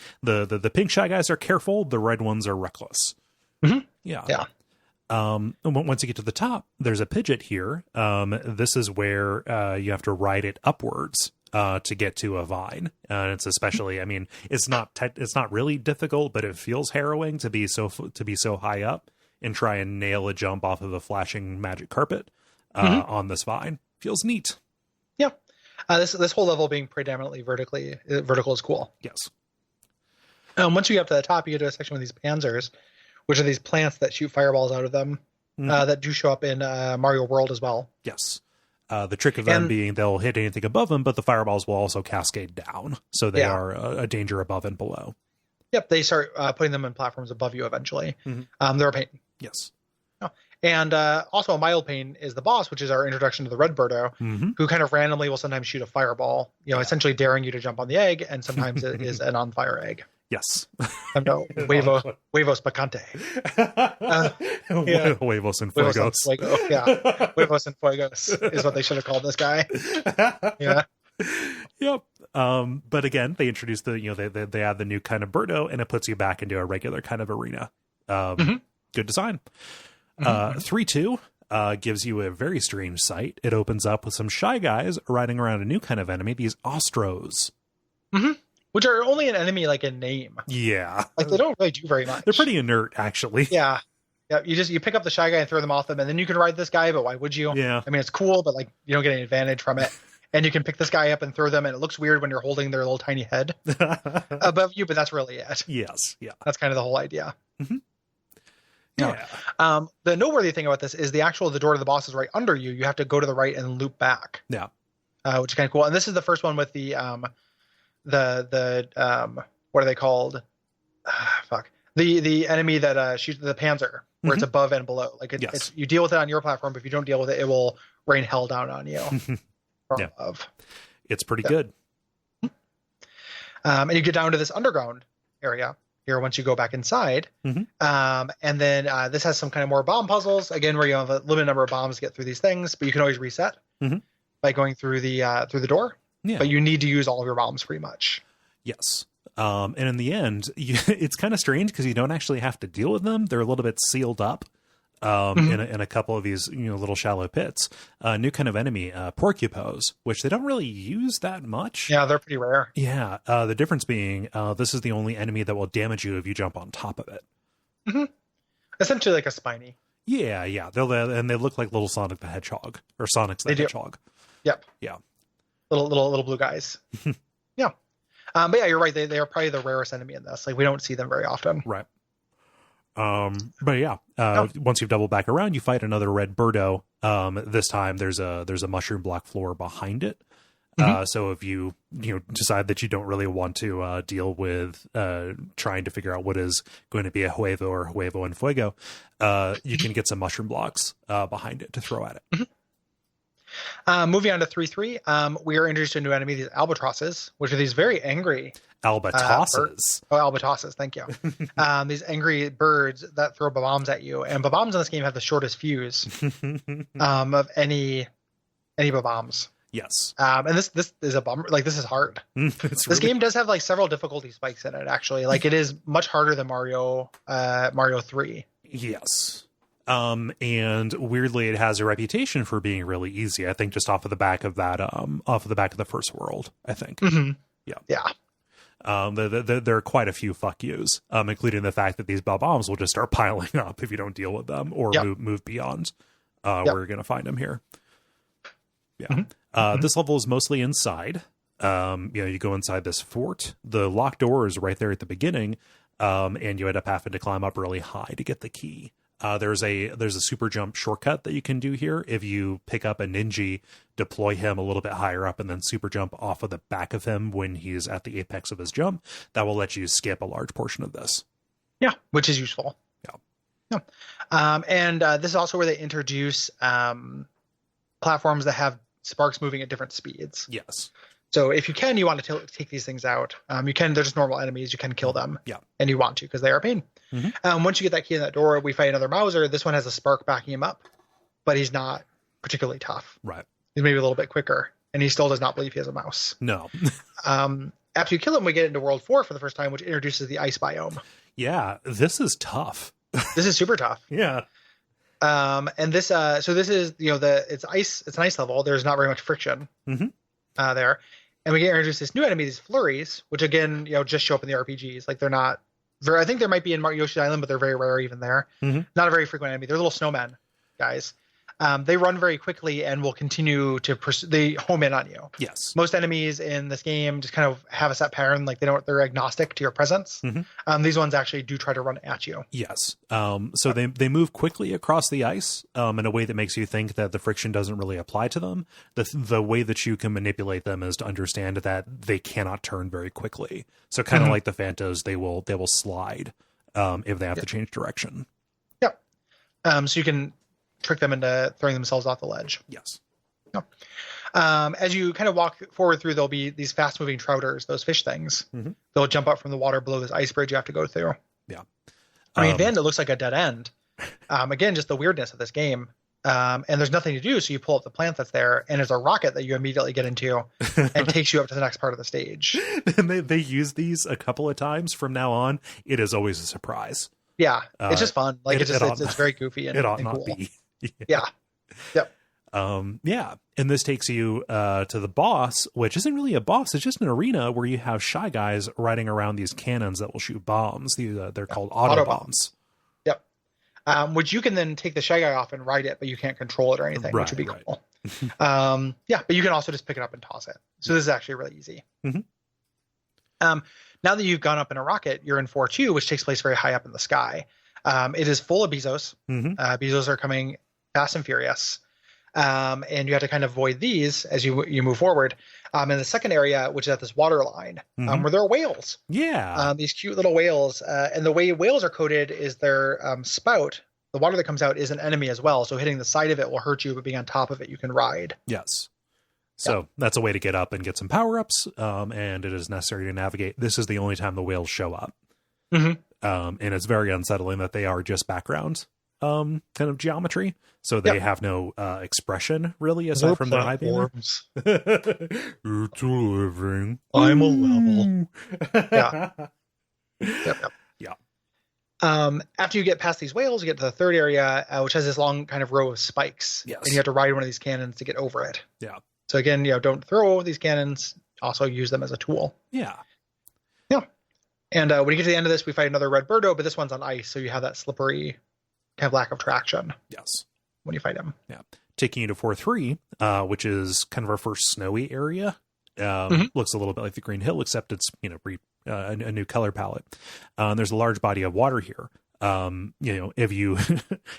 pink Shy Guys are careful. The red ones are reckless. Yeah. Once you get to the top, there's a pidget here. This is where you have to ride it upwards to get to a vine. And it's especially, it's not really difficult, but it feels harrowing to be so high up and try and nail a jump off of a flashing magic carpet on this vine. Feels neat. Yeah. This whole level being predominantly vertical is cool. Yes. Once you get up to the top, you get to a section with these panzers, which are these plants that shoot fireballs out of them that do show up in Mario World as well. Yes. The trick of them being they'll hit anything above them, but the fireballs will also cascade down. So they are a danger above and below. Yep. They start putting them in platforms above you eventually. They're a pain. Yes. And also a mild pain is the boss, which is our introduction to the red birdo, who kind of randomly will sometimes shoot a fireball, essentially daring you to jump on the egg. And sometimes it is an on-fire egg. Yes. No, huevos picante. Huevos and fuegos. Huevos and fuegos is what they should have called this guy. Yeah. Yep. But again, they introduced they add the new kind of birdo, and it puts you back into a regular kind of arena. Good design. 3-2 gives you a very strange sight. It opens up with some Shy Guys riding around a new kind of enemy, these Ostros. Which are only an enemy like in name. Yeah. Like they don't really do very much. They're pretty inert, actually. Yeah. Yeah. You pick up the Shy Guy and throw them off them, and then you can ride this guy, but why would you? Yeah. It's cool, but like you don't get any advantage from it. And you can pick this guy up and throw them, and it looks weird when you're holding their little tiny head above you, but that's really it. Yes. Yeah. That's kind of the whole idea. Yeah. The noteworthy thing about this is the door to the boss is right under you. You have to go to the right and loop back. Yeah. Which is kind of cool. And this is the first one with the what are they called? The enemy that shoots the panzer, where it's above and below. Like it's you deal with it on your platform, but if you don't deal with it, it will rain hell down on you. Above. It's pretty good. And you get down to this underground area here once you go back inside. And then this has some kind of more bomb puzzles, again, where you have a limited number of bombs to get through these things, but you can always reset by going through the door. Yeah. But you need to use all of your bombs pretty much. Yes. And in the end, it's kind of strange because you don't actually have to deal with them. They're a little bit sealed up in a couple of these little shallow pits. New kind of enemy, porcupos, which they don't really use that much. Yeah, they're pretty rare. Yeah. The difference being this is the only enemy that will damage you if you jump on top of it. Essentially like a spiny. Yeah. They look like little Sonic the Hedgehog or Sonic's the Hedgehog. Yep. Yeah. Little blue guys. Yeah. But yeah, you're right. They are probably the rarest enemy in this. Like we don't see them very often. Right. But yeah, once you've doubled back around, you fight another red birdo. This time there's a mushroom block floor behind it. So if you decide that you don't really want to deal with trying to figure out what is going to be a huevo or huevo and fuego, you can get some mushroom blocks behind it to throw at it. Moving on to 3-3, we are introduced to a new enemy, these albatrosses, which are these very angry albatrosses. Albatrosses, thank you. These angry birds that throw bombs at you, and bombs in this game have the shortest fuse of any bombs. Yes. And this is a bummer. Like this is hard. This game does have like several difficulty spikes in it. Actually, like it is much harder than Mario 3. Yes. And weirdly, it has a reputation for being really easy. I think just off of the back of that, off of the back of the first world, I think. Yeah. There are quite a few fuck yous, including the fact that these bombs will just start piling up if you don't deal with them or move beyond where you're going to find them here. Yeah. This level is mostly inside. You go inside this fort. The locked door is right there at the beginning. and you end up having to climb up really high to get the key. There's a super jump shortcut that you can do here. If you pick up a Ninja, deploy him a little bit higher up, and then super jump off of the back of him when he's at the apex of his jump, that will let you skip a large portion of this. Yeah, which is useful. Yeah. And this is also where they introduce platforms that have sparks moving at different speeds. Yes. So if you can, you want to take these things out. You can. They're just normal enemies. You can kill them. Yeah. And you want to because they are a pain. Once you get that key in that door, we fight another Mauser. This one has a spark backing him up, but he's not particularly tough. Right. He's maybe a little bit quicker, and he still does not believe he has a mouse. No. After you kill him, we get into World 4 for the first time, which introduces the ice biome. Yeah, this is tough. This is super tough. Yeah. And this, so this is, it's ice. It's an ice level. There's not very much friction there. And we get introduced this new enemy, these flurries, which again, just show up in the RPGs. Like they're not very, I think there might be in Yoshi's Island, but they're very rare even there. Not a very frequent enemy. They're little snowmen guys. They run very quickly and will continue to they home in on you. Yes. Most enemies in this game just kind of have a set pattern, like they're agnostic to your presence. These ones actually do try to run at you. Yes. So they move quickly across the ice in a way that makes you think that the friction doesn't really apply to them. The way that you can manipulate them is to understand that they cannot turn very quickly. So kind of like the Phantos, they will slide if they have to change direction. Yep. So you can trick them into throwing themselves off the ledge. Yes. As you kind of walk forward through, there'll be these fast moving trouters, those fish things. They'll jump up from the water below this ice bridge you have to go through. Yeah. I mean, then it looks like a dead end. Again, just the weirdness of this game. And there's nothing to do. So you pull up the plant that's there and there's a rocket that you immediately get into and takes you up to the next part of the stage. And they use these a couple of times from now on. It is always a surprise. Yeah. It's just fun. Like it's very goofy and, it ought and not cool. be. Yeah. Yep. Yeah. And this takes you to the boss, which isn't really a boss. It's just an arena where you have Shy Guys riding around these cannons that will shoot bombs. They're called auto bombs. Yep. Which you can then take the Shy Guy off and ride it, but you can't control it or anything, which would be cool. Yeah, but you can also just pick it up and toss it. So this is actually really easy. Now that you've gone up in a rocket, you're in 4-2, which takes place very high up in the sky. It is full of Bezos. Bezos are coming fast and furious. And you have to kind of avoid these as you move forward. In the second area, which is at this water line, where there are whales. Yeah. These cute little whales. And the way whales are coded is their spout, the water that comes out, is an enemy as well. So hitting the side of it will hurt you, but being on top of it, you can ride. Yes. So that's a way to get up and get some power-ups, and it is necessary to navigate. This is the only time the whales show up. And it's very unsettling that they are just background kind of geometry. So they have no expression, really, aside from their eye beam. It's a living. I'm a level. Yeah. After you get past these whales, you get to the third area, which has this long kind of row of spikes. Yes. And you have to ride one of these cannons to get over it. Yeah. So again, don't throw these cannons. Also use them as a tool. Yeah. Yeah. And when you get to the end of this, we fight another red birdo, but this one's on ice, so you have that slippery kind of lack of traction. Yes. When you fight him. Yeah. Taking you to 4-3, which is kind of our first snowy area. Looks a little bit like the Green Hill, except it's, a new color palette. There's a large body of water here. If you,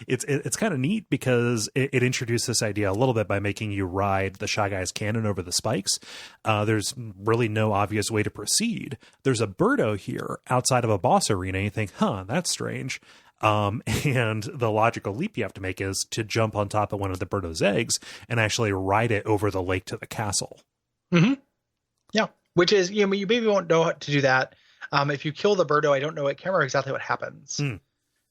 it's kind of neat because it introduced this idea a little bit by making you ride the Shy Guy's cannon over the spikes. There's really no obvious way to proceed. There's a birdo here outside of a boss arena. And you think, that's strange. And the logical leap you have to make is to jump on top of one of the birdo's eggs and actually ride it over the lake to the castle. Yeah. Which is, you maybe won't know how to do that. If you kill the birdo, I don't know at camera exactly what happens.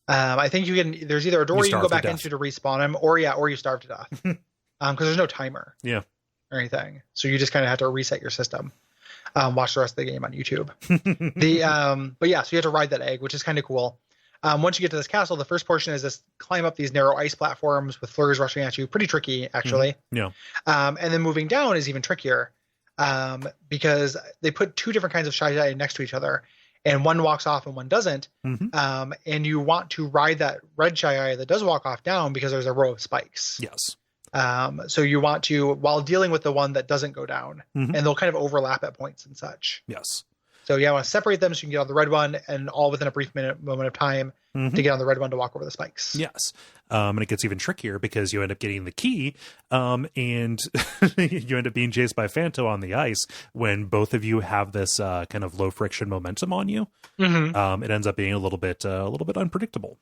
I think there's either a door you can go back into to respawn him or you starve to death. Because there's no timer. Yeah. Or anything. So you just kind of have to reset your system. Watch the rest of the game on YouTube. But yeah, so you have to ride that egg, which is kind of cool. Once you get to this castle, the first portion is this climb up these narrow ice platforms with flurries rushing at you. Pretty tricky, actually. Yeah. And then moving down is even trickier because they put two different kinds of Shy Guy next to each other, and one walks off and one doesn't. And you want to ride that red Shy Guy that does walk off down because there's a row of spikes. Yes. So you want to, while dealing with the one that doesn't go down, and they'll kind of overlap at points and such. Yes. So yeah, I want to separate them so you can get on the red one, and all within a brief moment of time to get on the red one to walk over the spikes. Yes. And it gets even trickier because you end up getting the key, and you end up being chased by Phanto on the ice when both of you have this kind of low friction momentum on you. It ends up being a little bit unpredictable.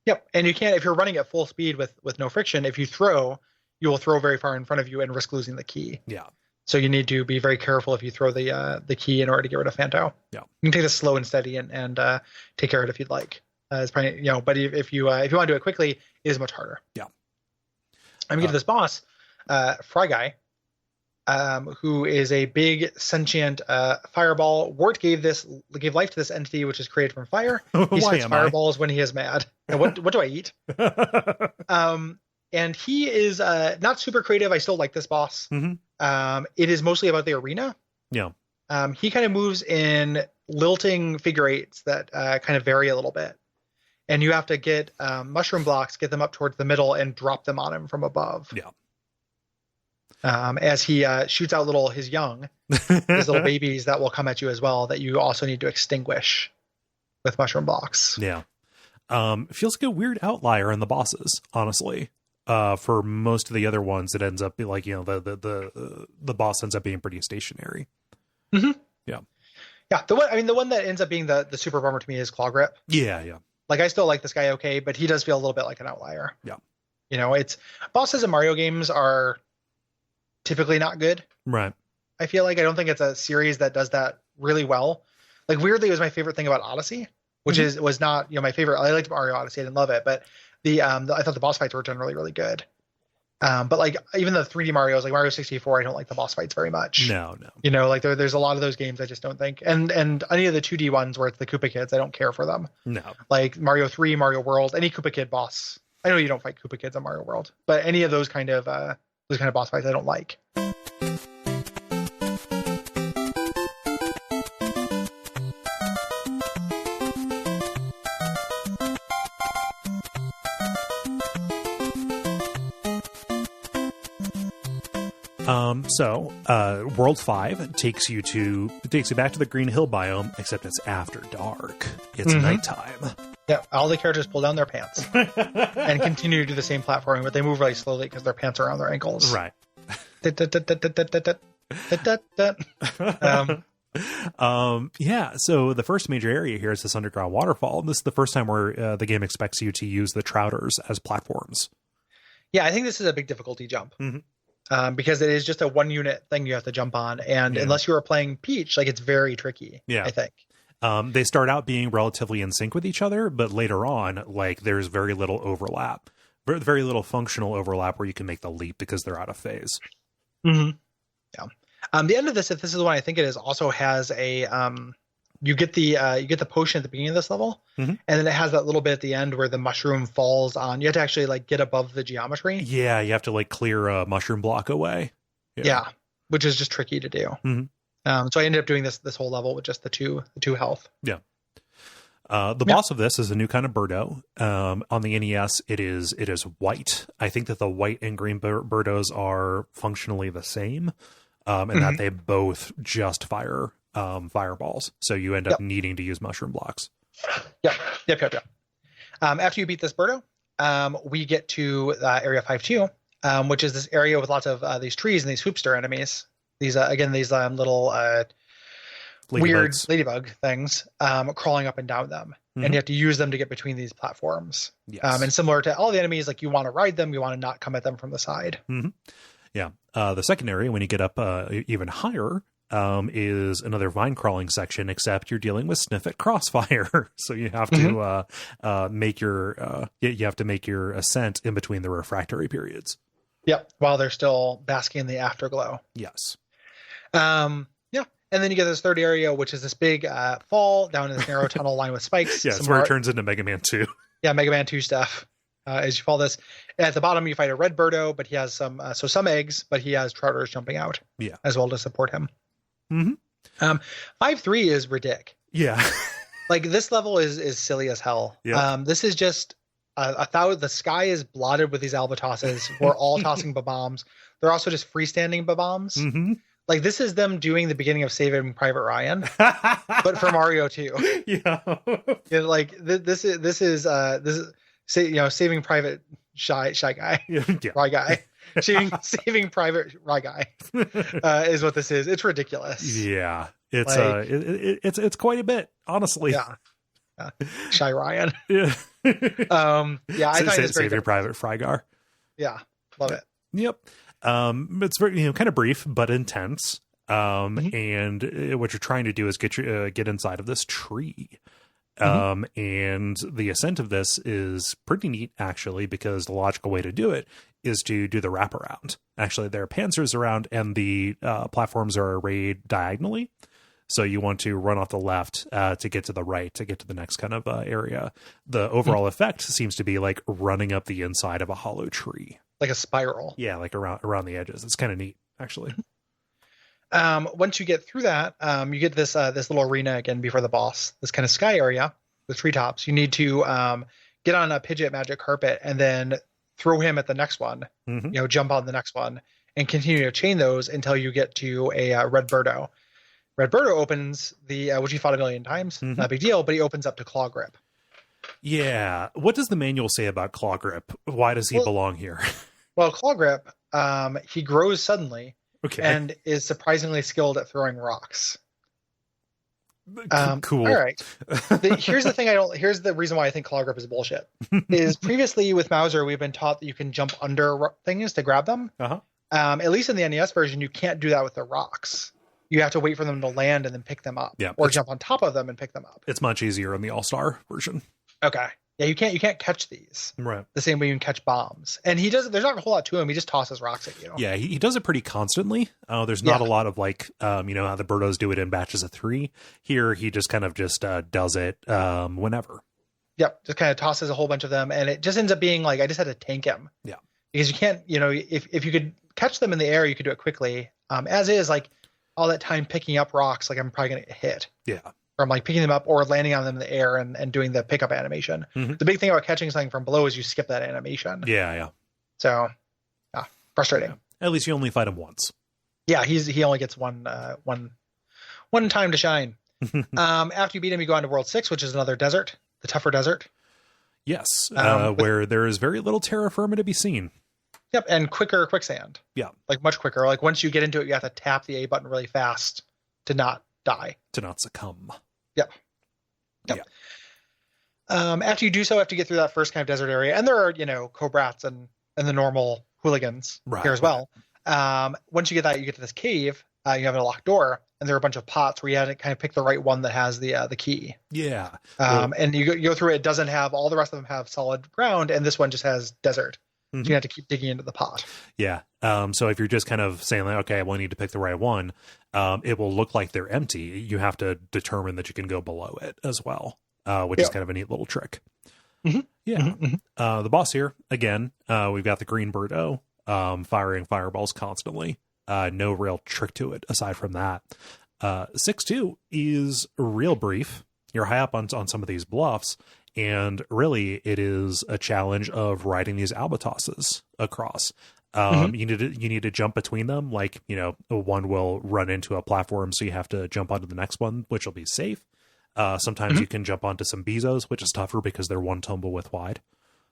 Yep. And you can't, if you're running at full speed with no friction, if you throw, you will throw very far in front of you and risk losing the key. Yeah. So you need to be very careful if you throw the key in order to get rid of Phanto. Yeah. You can take this slow and steady and take care of it if you'd like. It's probably, but if you want to do it quickly, it is much harder. Yeah. I'm gonna get to this boss, Fry Guy, who is a big sentient fireball. Wart gave life to this entity, which is created from fire. He spits fireballs when he is mad. And what do I eat? And he is not super creative. I still like this boss. It is mostly about the arena. Yeah. He kind of moves in lilting figure eights that kind of vary a little bit. And you have to get mushroom blocks, get them up towards the middle, and drop them on him from above. Yeah. As he shoots out his little babies that will come at you as well, that you also need to extinguish with mushroom blocks. Yeah. It feels like a weird outlier in the bosses, honestly. For most of the other ones, it ends up being like, the boss ends up being pretty stationary. Yeah. Yeah. The one that ends up being the super bummer to me is Claw Grip. Yeah. Yeah. Like, I still like this guy okay, but he does feel a little bit like an outlier. Yeah. It's bosses in Mario games are typically not good. Right. I feel like I don't think it's a series that does that really well. Like, weirdly, it was my favorite thing about Odyssey, which was not, my favorite. I liked Mario Odyssey. I didn't love it, but I thought the boss fights were generally really good. But like, even the 3D Marios, like Mario 64, I don't like the boss fights very much. No. Like there's a lot of those games I just don't think. And any of the 2D ones where it's the Koopa Kids, I don't care for them. No. Like Mario 3, Mario World, any Koopa Kid boss. I know you don't fight Koopa Kids on Mario World, but any of those kind of boss fights I don't like. So World 5 takes you back to the Green Hill biome, except it's after dark. It's nighttime. Yeah, all the characters pull down their pants and continue to do the same platforming, but they move really slowly because their pants are around their ankles. Right. Yeah, so the first major area here is this underground waterfall. This is the first time where the game expects you to use the trouters as platforms. Yeah, I think this is a big difficulty jump. Because it is just a one unit thing you have to jump on, and unless you are playing Peach, like, it's very tricky. I think they start out being relatively in sync with each other, but later on, like, there's very little overlap, very little functional overlap where you can make the leap because they're out of phase. Yeah. The end of this, if this is the one I think it is, also has a you get the potion at the beginning of this level, and then it has that little bit at the end where the mushroom falls on. You have to actually like get above the geometry. Yeah, you have to like clear a mushroom block away. Yeah, which is just tricky to do. So I ended up doing this whole level with just the two health. Yeah. The boss of this is a new kind of birdo. On the NES, it is white. I think that the white and green birdos are functionally the same, and that they both just fire fireballs. So you end up needing to use mushroom blocks. Yep. After you beat this birdo, we get to area 5-2, which is this area with lots of these trees and these hoopster enemies. These little weird ladybug things crawling up and down them. And you have to use them to get between these platforms. And similar to all the enemies, like, you want to ride them, you want to not come at them from the side. Yeah. The second area, when you get up even higher, is another vine crawling section, except you're dealing with Sniffet Crossfire. So you have to make your ascent in between the refractory periods. Yep, while they're still basking in the afterglow. Yes. And then you get this third area, which is this big fall down in this narrow tunnel lined with spikes. Yeah, it's where it turns into Mega Man 2. Yeah, Mega Man 2 stuff. As you follow this, at the bottom you fight a red birdo, but he has some eggs, but he has trouters jumping out as well to support him. 5-3 is ridiculous. Yeah. Like, this level is silly as hell. This is just the sky is blotted with these albatrosses. We're all tossing bombs. They're also just freestanding bombs. Like this is them doing the beginning of Saving Private Ryan, but for Mario 2. Yeah. Like this is Saving Private Shy Guy, Yeah. Rye Guy, Saving Private Rye Guy is what this is. It's ridiculous. Yeah. It's Like, it's quite a bit, honestly. Yeah. Shy Ryan. Yeah. I thought it was Save your private Frygar. Yeah, love it. Yep. It's very, kind of brief but intense. And what you're trying to do is get inside of this tree. And the ascent of this is pretty neat, actually, because the logical way to do it is to do the wraparound. Actually, there are panzers around, and the platforms are arrayed diagonally. So you want to run off the left to get to the right to get to the next kind of area. The overall effect seems to be like running up the inside of a hollow tree, like a spiral. Yeah, like around the edges. It's kind of neat, actually. Once you get through that, you get this little arena again before the boss. This kind of sky area with treetops. You need to get on a Pidgeot magic carpet and then throw him at the next one. Jump on the next one and continue to chain those until you get to a Red Birdo. Red Birdo opens the which you fought a million times. Not a big deal, but he opens up to Claw Grip. Yeah. What does the manual say about Claw Grip? Why does he belong here? Well, Claw Grip, he grows suddenly and is surprisingly skilled at throwing rocks. Cool. All right. Here's the reason why I think Claw Grip is bullshit. Is previously with Mauser, we've been taught that you can jump under things to grab them. At least in the NES version, you can't do that with the rocks. You have to wait for them to land and then pick them up, or jump on top of them and pick them up. It's much easier in the All-Star version. Okay. Yeah, you can't catch these right the same way you can catch bombs. And he does. There's not a whole lot to him. He just tosses rocks at you. Yeah, he does it pretty constantly. There's not a lot of like, how the Birdos do it in batches of 3. Here, he just kind of does it whenever. Yep, just kind of tosses a whole bunch of them, and it just ends up being like I just had to tank him. Yeah, because you can't. If you could catch them in the air, you could do it quickly. As is, like all that time picking up rocks, like I'm probably gonna get hit. Yeah. From like picking them up or landing on them in the air and doing the pickup animation. The big thing about catching something from below is you skip that animation. Yeah. So, frustrating. Yeah. At least you only fight him once. Yeah, he only gets one time to shine. After you beat him, you go on to World 6, which is another desert, the tougher desert. Yes, where there is very little terra firma to be seen. Yep, and quicker quicksand. Yeah. Like much quicker. Like once you get into it, you have to tap the A button really fast to not die. To not succumb. Yep. Yeah. After you do so, after you get through that first kind of desert area, and there are, Cobrats and the normal hooligans here as well. Once you get that, you get to this cave, you have a locked door, and there are a bunch of pots where you have to kind of pick the right one that has the key. Yeah. And you go through it doesn't have, all the rest of them have solid ground, and this one just has desert. So you have to keep digging into the pot. Yeah. So if you're just kind of saying like, okay, well, I need to pick the right one, it will look like they're empty. You have to determine that you can go below it as well, which is kind of a neat little trick. Yeah. The boss here, again, we've got the green Birdo firing fireballs constantly. No real trick to it aside from that. 6-2 is real brief. You're high up on some of these bluffs. And really, it is a challenge of riding these albatrosses across. You need to jump between them. Like, one will run into a platform, so you have to jump onto the next one, which will be safe. Sometimes you can jump onto some Bezos, which is tougher because they're one tumble width wide.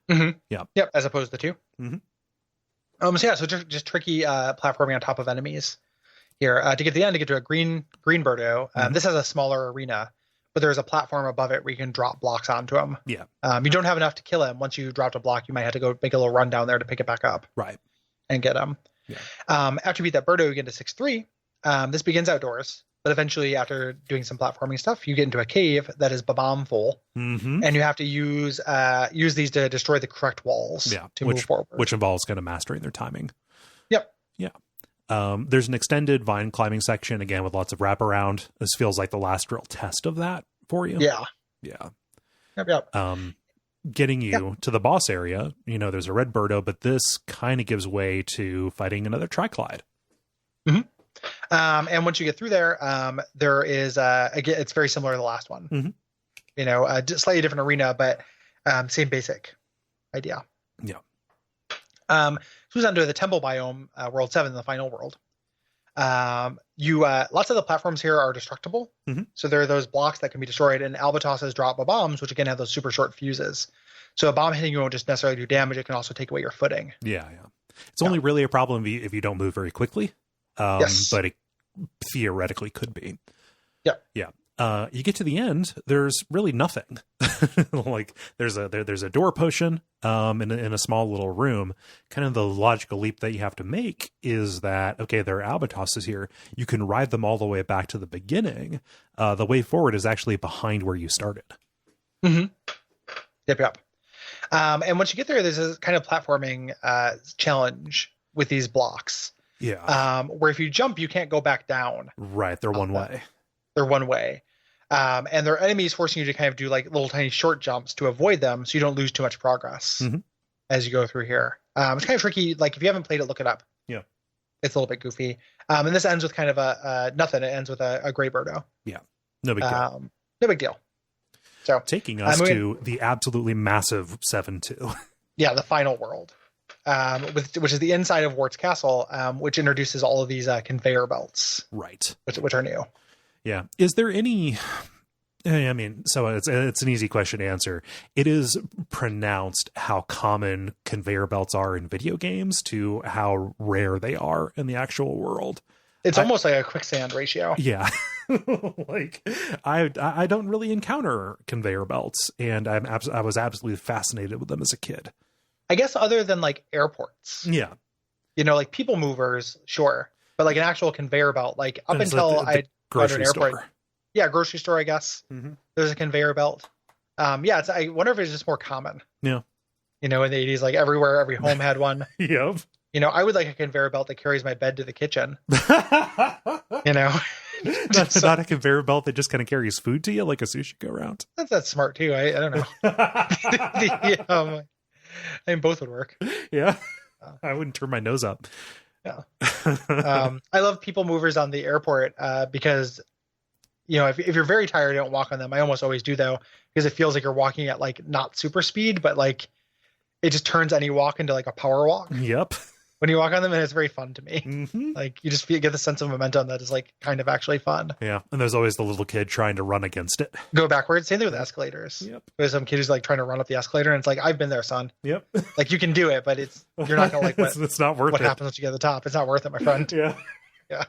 Yeah. Yep. As opposed to 2. So just tricky platforming on top of enemies here. To get to the end, to get to a green Birdo. This has a smaller arena. But there's a platform above it where you can drop blocks onto him. Yeah. You don't have enough to kill him. Once you dropped a block, you might have to go make a little run down there to pick it back up. Right. And get him. Yeah. After you beat that Birdo, you get to 6-3. This begins outdoors. But eventually, after doing some platforming stuff, you get into a cave that is bomb full. And you have to use these to destroy the correct walls to move forward. Which involves kind of mastering their timing. Yep. Yeah. There's an extended vine climbing section, again, with lots of wraparound. This feels like the last real test of that for you. Yeah. Yeah. Yep. Getting you to the boss area, there's a red Birdo, but this kind of gives way to fighting another Triclide. And once you get through there, there is, again, it's very similar to the last one. A slightly different arena, but same basic idea. Yeah. Moves on to the temple biome, World 7, the final world. You lots of the platforms here are destructible. So there are those blocks that can be destroyed, and albatrosses drop bombs, which again have those super short fuses. So a bomb hitting you won't just necessarily do damage; it can also take away your footing. Yeah. It's only really a problem if you don't move very quickly. Yes. But it theoretically could be. Yeah. You get to the end, there's really nothing. Like there's a door potion in a small little room. Kind of the logical leap that you have to make is that, okay, there are albatrosses here. You can ride them all the way back to the beginning. The way forward is actually behind where you started. Yep. And once you get there, there's a kind of platforming challenge with these blocks. Yeah. Where if you jump, you can't go back down. Right. They're one way. They're one way. And there are enemies forcing you to kind of do like little tiny short jumps to avoid them so you don't lose too much progress as you go through here. It's kind of tricky. Like if you haven't played it, look it up. Yeah. It's a little bit goofy. And this ends with kind of a nothing. It ends with a gray birdo. Yeah. No big deal. No big deal. So taking us to the absolutely massive 7-2. Yeah, the final world, which is the inside of Wart's Castle, which introduces all of these conveyor belts. Right. Which are new. Yeah. Is there any... I mean, so it's an easy question to answer. It is pronounced how common conveyor belts are in video games to how rare they are in the actual world. It's almost like a quicksand ratio. Yeah. Like I don't really encounter conveyor belts, and I was absolutely fascinated with them as a kid. I guess other than like airports. Yeah. You know, like people movers, sure. But like an actual conveyor belt, like up until I go to an airport. Store. Yeah, grocery store, I guess. There's a conveyor belt. Yeah, I wonder if it's just more common. Yeah. You know, in the 80s, like everywhere, every home had one. Yep. You know, I would like a conveyor belt that carries my bed to the kitchen. You know? Not a conveyor belt that just kind of carries food to you like a sushi go round. That's smart too. I don't know. I mean, both would work. Yeah. I wouldn't turn my nose up. Yeah. I love people movers on the airport because, you know, if you're very tired, don't walk on them. I almost always do though, because it feels like you're walking at like not super speed, but like it just turns any walk into like a power walk. Yep. When you walk on them, and it's very fun to me. Like you just get the sense of momentum that is like kind of actually fun. Yeah, and there's always the little kid trying to run against it. Go backwards. Same thing with escalators. Yep. There's some kid who's like trying to run up the escalator, and it's like, I've been there, son. Yep. Like you can do it, but you're not gonna like what, it's not worth what it. happens once you get to the top. It's not worth it, my friend. Yeah. Yeah.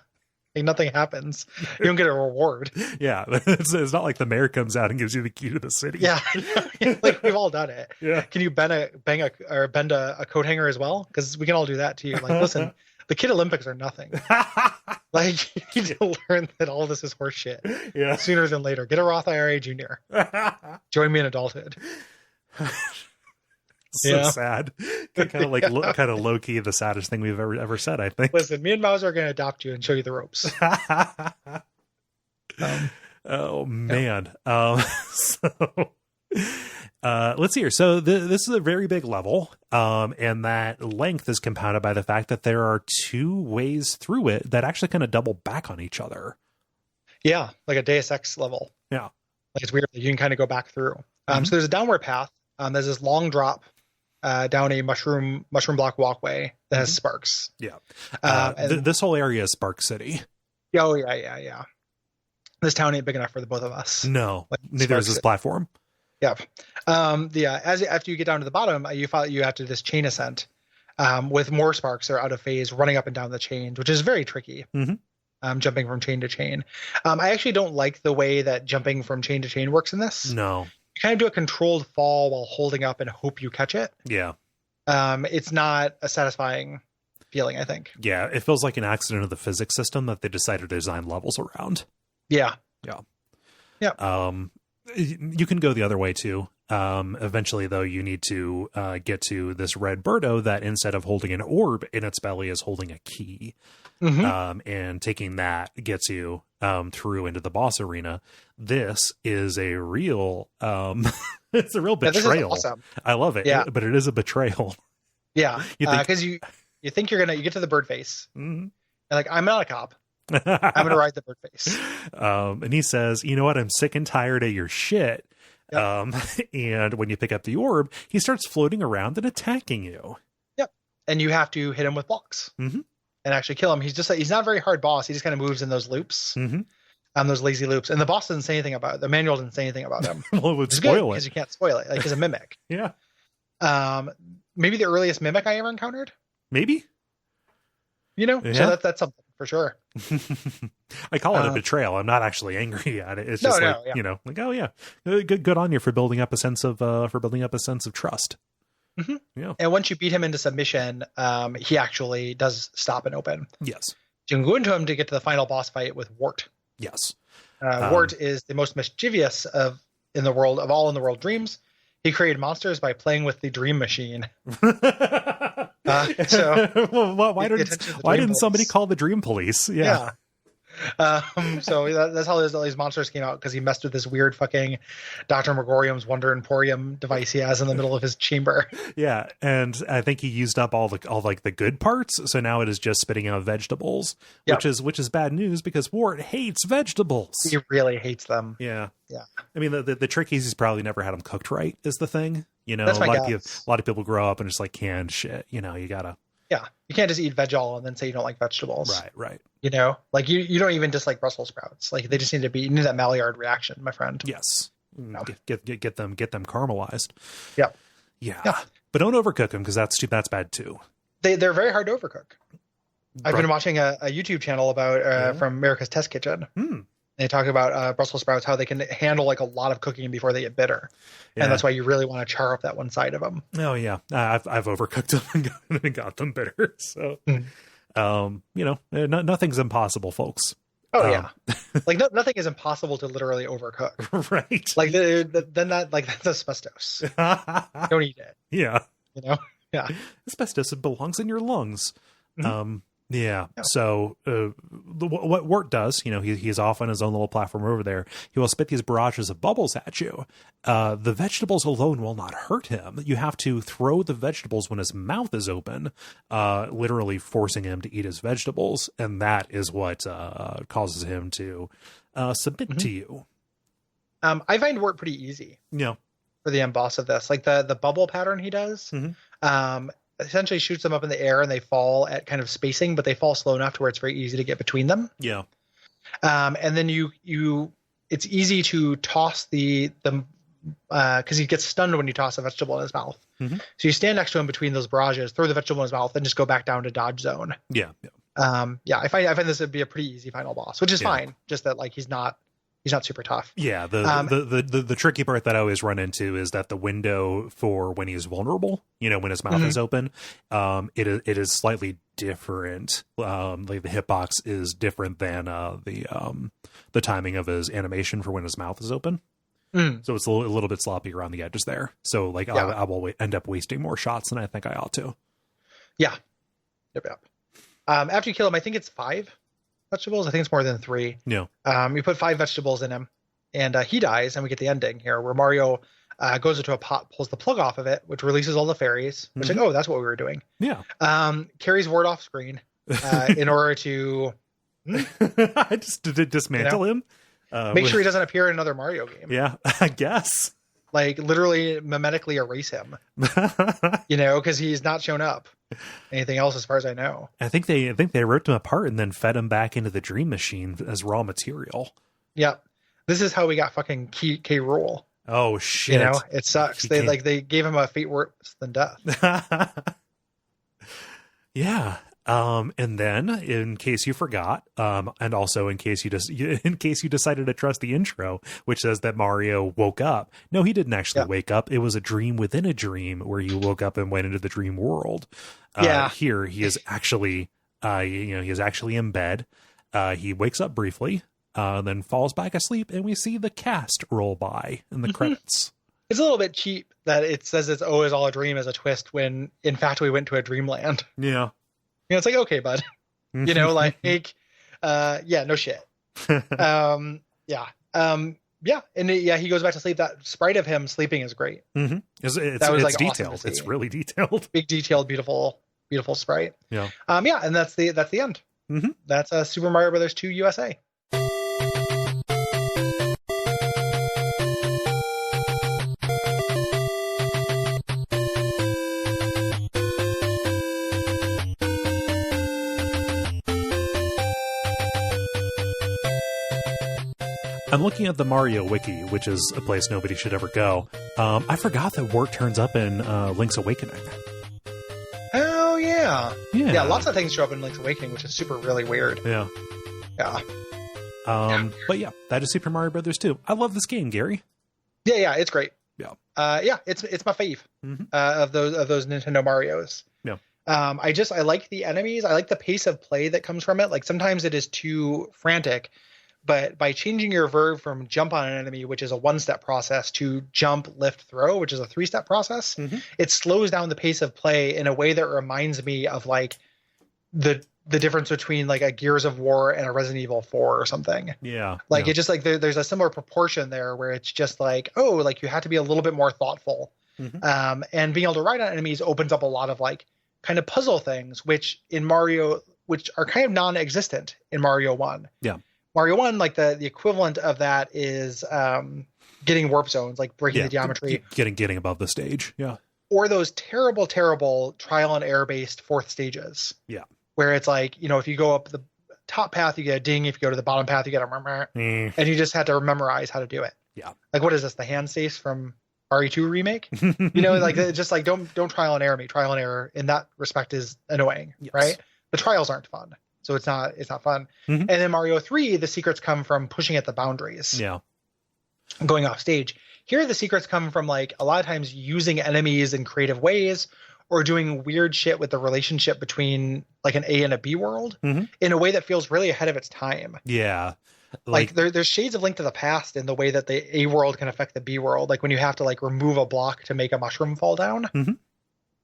Like nothing happens. You don't get a reward. Yeah, it's not like the mayor comes out and gives you the key to the city. Yeah, like we've all done it. Yeah. Can you bend a coat hanger as well? Because we can all do that too. Like, listen, the Kid Olympics are nothing. Like, you need to learn that all this is horse shit. Yeah. Sooner than later. Get a Roth IRA, Junior. Join me in adulthood. So sad. Kind of like kind of low key the saddest thing we've ever said, I think. Listen, me and Mauser are going to adopt you and show you the ropes. Oh man. So let's see here. So this is a very big level, and that length is compounded by the fact that there are two ways through it that actually kind of double back on each other. Yeah, like a Deus Ex level. Yeah, like it's weird that you can kind of go back through. So there's a downward path. There's this long drop down a mushroom block walkway that has sparks. Yeah, this whole area is Spark City. Oh yeah. This town ain't big enough for the both of us. No, like, neither is this platform. Yep. After you get down to the bottom, you have to this chain ascent with more sparks that are out of phase running up and down the chains, which is very tricky. Jumping from chain to chain. I actually don't like the way that jumping from chain to chain works in this. No. You kind of do a controlled fall while holding up and hope you catch it. Yeah. It's not a satisfying feeling, I think. Yeah, it feels like an accident of the physics system that they decided to design levels around. Yeah. You can go the other way too. Eventually, though, you need to get to this red birdo that instead of holding an orb in its belly is holding a key. And taking that gets you through into the boss arena. This is a real it's a real betrayal. This is awesome. I love it. Yeah. But it is a betrayal. Yeah. Because you think you get to the bird face. And like, I'm not a cop. I'm gonna ride the bird face. And he says, you know what, I'm sick and tired of your shit. Yep. And when you pick up the orb, he starts floating around and attacking you. Yep. And you have to hit him with blocks. and actually kill him. He's not a very hard boss. He just kind of moves in those loops, those lazy loops. And the boss doesn't say anything about it. The manual doesn't say anything about him. Well, it would spoil it because you can't spoil it. Like he's a mimic. Yeah. Maybe the earliest mimic I ever encountered. Maybe. Yeah. So that's something for sure. I call it a betrayal. I'm not actually angry at it. It's just like oh yeah, good on you for building up a sense of trust. Yeah. And once you beat him into submission, he actually does stop and open. Yes. You can go into him to get to the final boss fight with Wart. Yes. Wart is the most mischievous in the world dreams. He created monsters by playing with the dream machine. Why didn't somebody call the dream police? Yeah. So that's how these monsters came out, because he messed with this weird fucking Dr. Megorium's Wonder Emporium device he has in the middle of his chamber. Yeah, and I think he used up all the good parts, so now it is just spitting out vegetables, which is bad news because Wart hates vegetables. He really hates them. Yeah. I mean, the trick is he's probably never had them cooked right is the thing. That's a lot of people grow up and just like canned shit. You gotta. Yeah, you can't just eat veg all and then say you don't like vegetables. Right. Like you don't even dislike Brussels sprouts. Like they just need to you need that Maillard reaction, my friend. Yes. Get them caramelized. Yeah. But don't overcook them, because that's bad too. They're very hard to overcook. I've been watching a YouTube channel about from America's Test Kitchen. They talk about Brussels sprouts, how they can handle like a lot of cooking before they get bitter. And that's why you really want to char up that one side of them. Oh yeah. I've overcooked them and got them bitter. So, nothing's impossible, folks. Oh yeah. Like nothing is impossible to literally overcook. Right. Like then that's asbestos. Don't eat it. Yeah. Yeah. Asbestos belongs in your lungs. Yeah. So what Wart does, he's off on his own little platform over there. He will spit these barrages of bubbles at you. The vegetables alone will not hurt him. You have to throw the vegetables when his mouth is open, literally forcing him to eat his vegetables. And that is what causes him to submit to you. I find Wart pretty easy. Yeah. For the end boss of this, like the bubble pattern he does. Essentially shoots them up in the air and they fall at kind of spacing, but they fall slow enough to where it's very easy to get between them. Yeah. And then it's easy to toss because he gets stunned when you toss a vegetable in his mouth. So you stand next to him between those barrages, throw the vegetable in his mouth, and just go back down to dodge zone. Yeah. I find this would be a pretty easy final boss, which is fine. Just that like he's not super tough. Yeah, the tricky part that I always run into is that the window for when he's vulnerable, when his mouth is open, it is slightly different. Like the hitbox is different than the timing of his animation for when his mouth is open. So it's a little bit sloppy around the edges there. So like I will end up wasting more shots than I think I ought to. Yeah. Yep. After you kill him, I think it's 5 vegetables. I think it's more than 3. Yeah. You put 5 vegetables in him, and he dies, and we get the ending here where Mario goes into a pot, pulls the plug off of it, which releases all the fairies. Which like, that's what we were doing. Yeah. Carries Wart off screen in order to I just did dismantle him. Make sure he doesn't appear in another Mario game. Yeah, I guess. Like literally mimetically erase him. Because he's not shown up anything else as far as I know. I think they ripped him apart and then fed him back into the dream machine as raw material. Yeah. This is how we got fucking K. Rool. Oh shit. It sucks. They gave him a fate worse than death. Yeah. And then in case you forgot, and also in case you decided to trust the intro, which says that Mario woke up. No, he didn't actually wake up. It was a dream within a dream where you woke up and went into the dream world. Here he is actually, he is actually in bed. He wakes up briefly, then falls back asleep, and we see the cast roll by in the credits. It's a little bit cheap that it says it's always all a dream as a twist when in fact we went to a dreamland. Yeah. It's like, okay, bud, no shit. And he goes back to sleep. That sprite of him sleeping is great. It's detailed. Awesome, it's really detailed. Big detailed, beautiful sprite. Yeah. And that's the end. That's Super Mario Brothers 2 USA. I'm looking at the Mario Wiki, which is a place nobody should ever go. I forgot that Wart turns up in Link's Awakening. Oh, yeah. Yeah. Lots of things show up in Link's Awakening, which is really weird. Yeah. Yeah. But yeah, that is Super Mario Brothers 2. I love this game, Gary. Yeah, it's great. Yeah. It's my fave of those Nintendo Marios. Yeah. I like the enemies. I like the pace of play that comes from it. Like sometimes it is too frantic, but by changing your verb from jump on an enemy, which is a 1-step process, to jump, lift, throw, which is a 3-step process, it slows down the pace of play in a way that reminds me of like the difference between like a Gears of War and a Resident Evil 4 or something. Yeah. Like it just like there's a similar proportion there where it's just like, oh, like you have to be a little bit more thoughtful. And being able to ride on enemies opens up a lot of like kind of puzzle things, which are kind of non-existent in Mario 1. Yeah. Mario 1, like the equivalent of that is getting warp zones, like breaking the geometry. Getting above the stage. Yeah. Or those terrible, terrible trial and error based 4th stages. Yeah. Where it's like, if you go up the top path, you get a ding. If you go to the bottom path, you get a murmur. And you just had to memorize how to do it. Yeah. Like, what is this? The hand safe from RE2 remake? Like just like don't trial and error me. Trial and error in that respect is annoying, right? The trials aren't fun. So it's not fun. And then Mario 3, the secrets come from pushing at the boundaries. Yeah. Going off stage. Here, the secrets come from like a lot of times using enemies in creative ways or doing weird shit with the relationship between like an A and a B world in a way that feels really ahead of its time. Yeah. Like there's shades of Link to the Past in the way that the A world can affect the B world. Like when you have to like remove a block to make a mushroom fall down.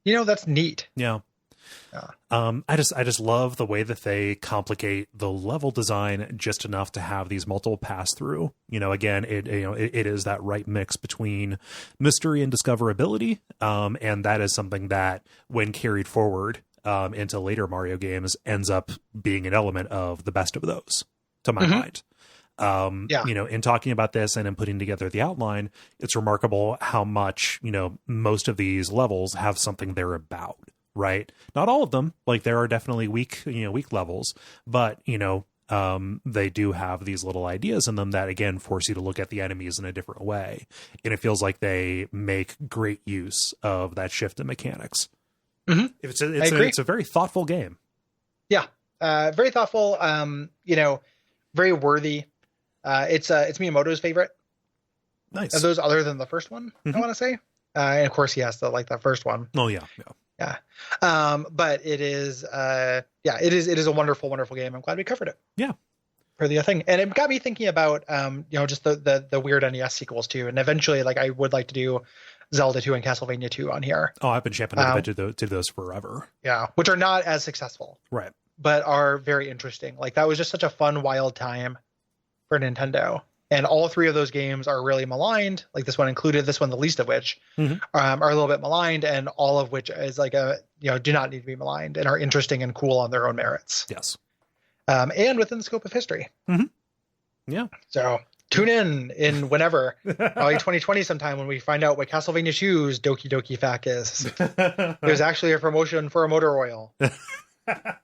That's neat. Yeah. I just love the way that they complicate the level design just enough to have these multiple pass through. Again, it is that right mix between mystery and discoverability. And that is something that when carried forward into later Mario games ends up being an element of the best of those, to my mind. In talking about this and in putting together the outline, it's remarkable how much, most of these levels have something they're about. Right. Not all of them. Like there are definitely weak levels, but, they do have these little ideas in them that, again, force you to look at the enemies in a different way. And it feels like they make great use of that shift in mechanics. It's a very thoughtful game. Yeah. Very thoughtful. Very worthy. It's Miyamoto's favorite. Nice. Of those other than the first one, I want to say. And of course he has to like that first one. Oh yeah. Yeah. But it is it is a wonderful, wonderful game. I'm glad we covered it. Yeah. For the thing. And it got me thinking about, just the weird NES sequels too. And eventually, like, I would like to do Zelda 2 and Castlevania 2 on here. Oh, I've been champing at the bit to those forever. Yeah. Which are not as successful. Right. But are very interesting. Like, that was just such a fun, wild time for Nintendo. And all 3 of those games are really maligned, like this one included, this one the least of which, are a little bit maligned, and all of which is like do not need to be maligned and are interesting and cool on their own merits. Yes. And within the scope of history. Yeah. So tune in whenever, probably 2020 sometime, when we find out what Castlevania 2's Doki Doki Fac is. There's actually a promotion for a motor oil. I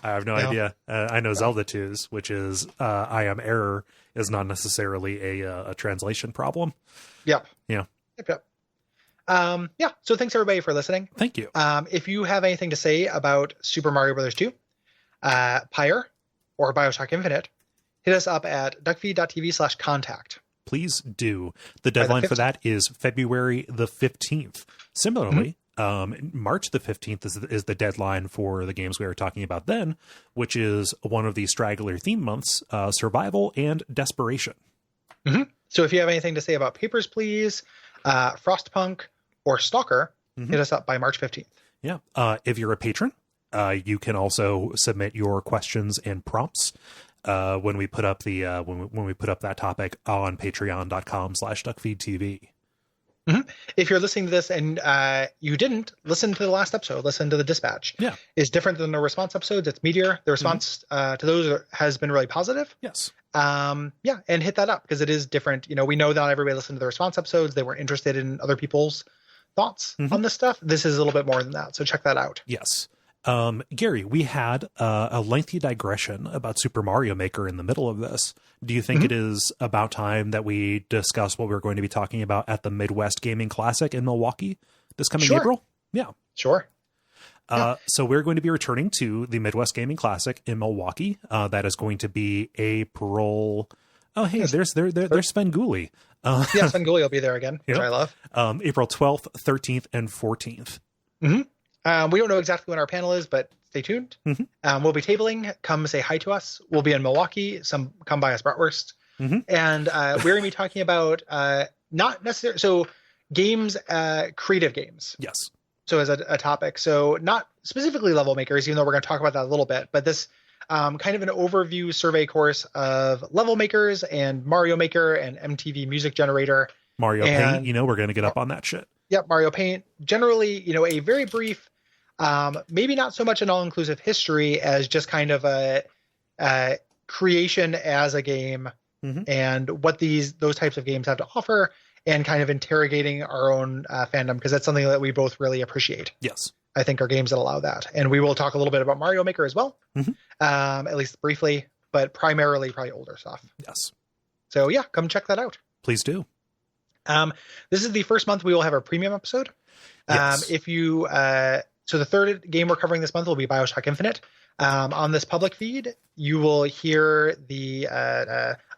have no idea. I know Zelda 2's, which is I am error, is not necessarily a translation problem. Yep. Yeah. Yep. So thanks everybody for listening. Thank you. If you have anything to say about Super Mario Brothers 2, Pyre, or BioShock Infinite, hit us up at duckfeed.tv/contact. Please do. The deadline for that is February the 15th. Similarly, March the 15th is the deadline for the games we were talking about then, which is one of the straggler theme months, Survival and Desperation. So if you have anything to say about Papers, Please, Frostpunk, or Stalker, hit us up by March 15th. Yeah. If you're a patron, you can also submit your questions and prompts when we put up the when we put up that topic on patreon.com/duckfeed.tv. If you're listening to this and you didn't listen to the last episode, listen to the dispatch. Yeah. It's different than the response episodes. It's meatier. The response to those has been really positive. Yes. And hit that up because it is different. We know not everybody listened to the response episodes. They were interested in other people's thoughts on this stuff. This is a little bit more than that. So check that out. Yes. Gary, we had a lengthy digression about Super Mario Maker in the middle of this. Do you think it is about time that we discuss what we're going to be talking about at the Midwest Gaming Classic in Milwaukee this coming April? Yeah. Sure. So we're going to be returning to the Midwest Gaming Classic in Milwaukee. That is going to be April. Oh, hey, there's Sven Gulli. Yeah, Sven Gulli will be there again, which I love. April 12th, 13th, and 14th. We don't know exactly when our panel is, but stay tuned. We'll be tabling. Come say hi to us. We'll be in Milwaukee. Come by us, bratwurst. And we're going to be talking about not necessarily games, creative games. Yes. So as a topic, so not specifically level makers, even though we're going to talk about that a little bit, but this kind of an overview survey course of level makers and Mario Maker and MTV Music Generator. Mario Paint, we're going to get up on that shit. Yep, Mario Paint. Generally, a very brief, maybe not so much an all-inclusive history as just kind of a creation as a game and what those types of games have to offer, and kind of interrogating our own fandom, because that's something that we both really appreciate. Yes. I think are games that allow that. And we will talk a little bit about Mario Maker as well, at least briefly, but primarily probably older stuff. Yes. So yeah, come check that out. Please do. This is the first month we will have our premium episode. Yes. So the third game we're covering this month will be BioShock Infinite. On this public feed, you will hear the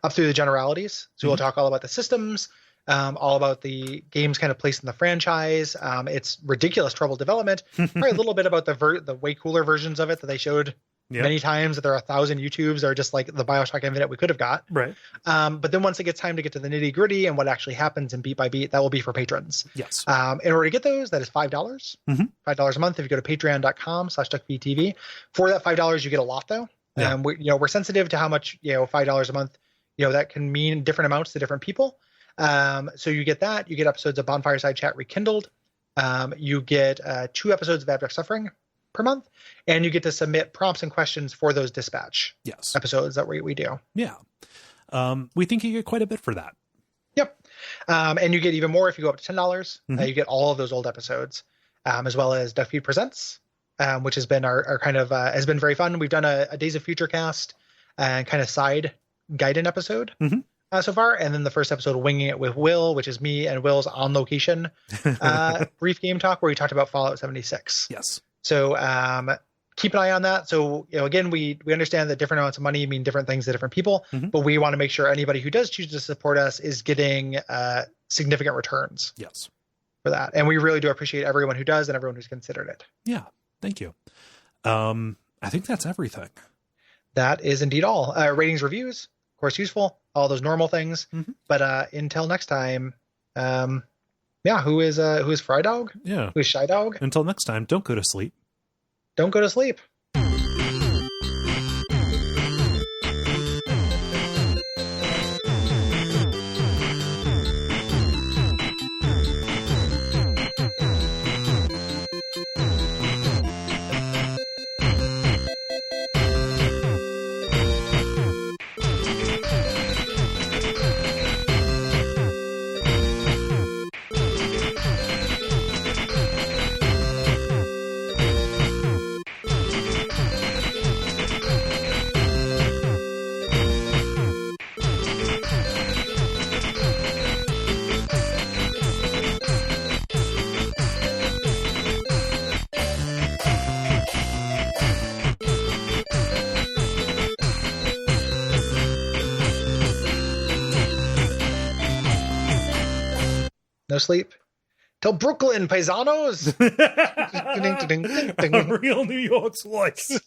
up through the generalities. So we'll talk all about the systems, all about the game's kind of place in the franchise. It's ridiculous trouble development. Probably a little bit about the way cooler versions of it that they showed many times, that there are 1,000 YouTubes that are just like the BioShock Infinite we could have got. Right. But then once it gets time to get to the nitty gritty and what actually happens in beat by beat, that will be for patrons. Yes. In order to get those, that is $5. $5 a month. If you go to patreon.com/Duckfeed.tv. For that $5, you get a lot though. Yeah. We're sensitive to how much, $5 a month, that can mean different amounts to different people. So you get that. You get episodes of Bonfireside Chat Rekindled. You get 2 episodes of Abject Suffering per month, and you get to submit prompts and questions for those dispatch episodes that we do. Yeah. We think you get quite a bit for that. Yep. And you get even more if you go up to $10. You get all of those old episodes, as well as Duckfeed Presents, which has been our kind of has been very fun. We've done a Days of Future cast and kind of side Gaiden episode so far, and then the first episode, Winging It with Will, which is me and Will's on location brief game talk where we talked about Fallout 76. Yes. So keep an eye on that. So, again, we understand that different amounts of money mean different things to different people, but we want to make sure anybody who does choose to support us is getting significant returns. Yes. For that. And we really do appreciate everyone who does and everyone who's considered it. Yeah. Thank you. I think that's everything. That is indeed all. Ratings, reviews, of course, useful, all those normal things. But until next time, who is Fry Dog? Yeah. Who is Shy Dog? Until next time, don't go to sleep. Don't go to sleep. No sleep. Till Brooklyn, paisanos. A real New York slice.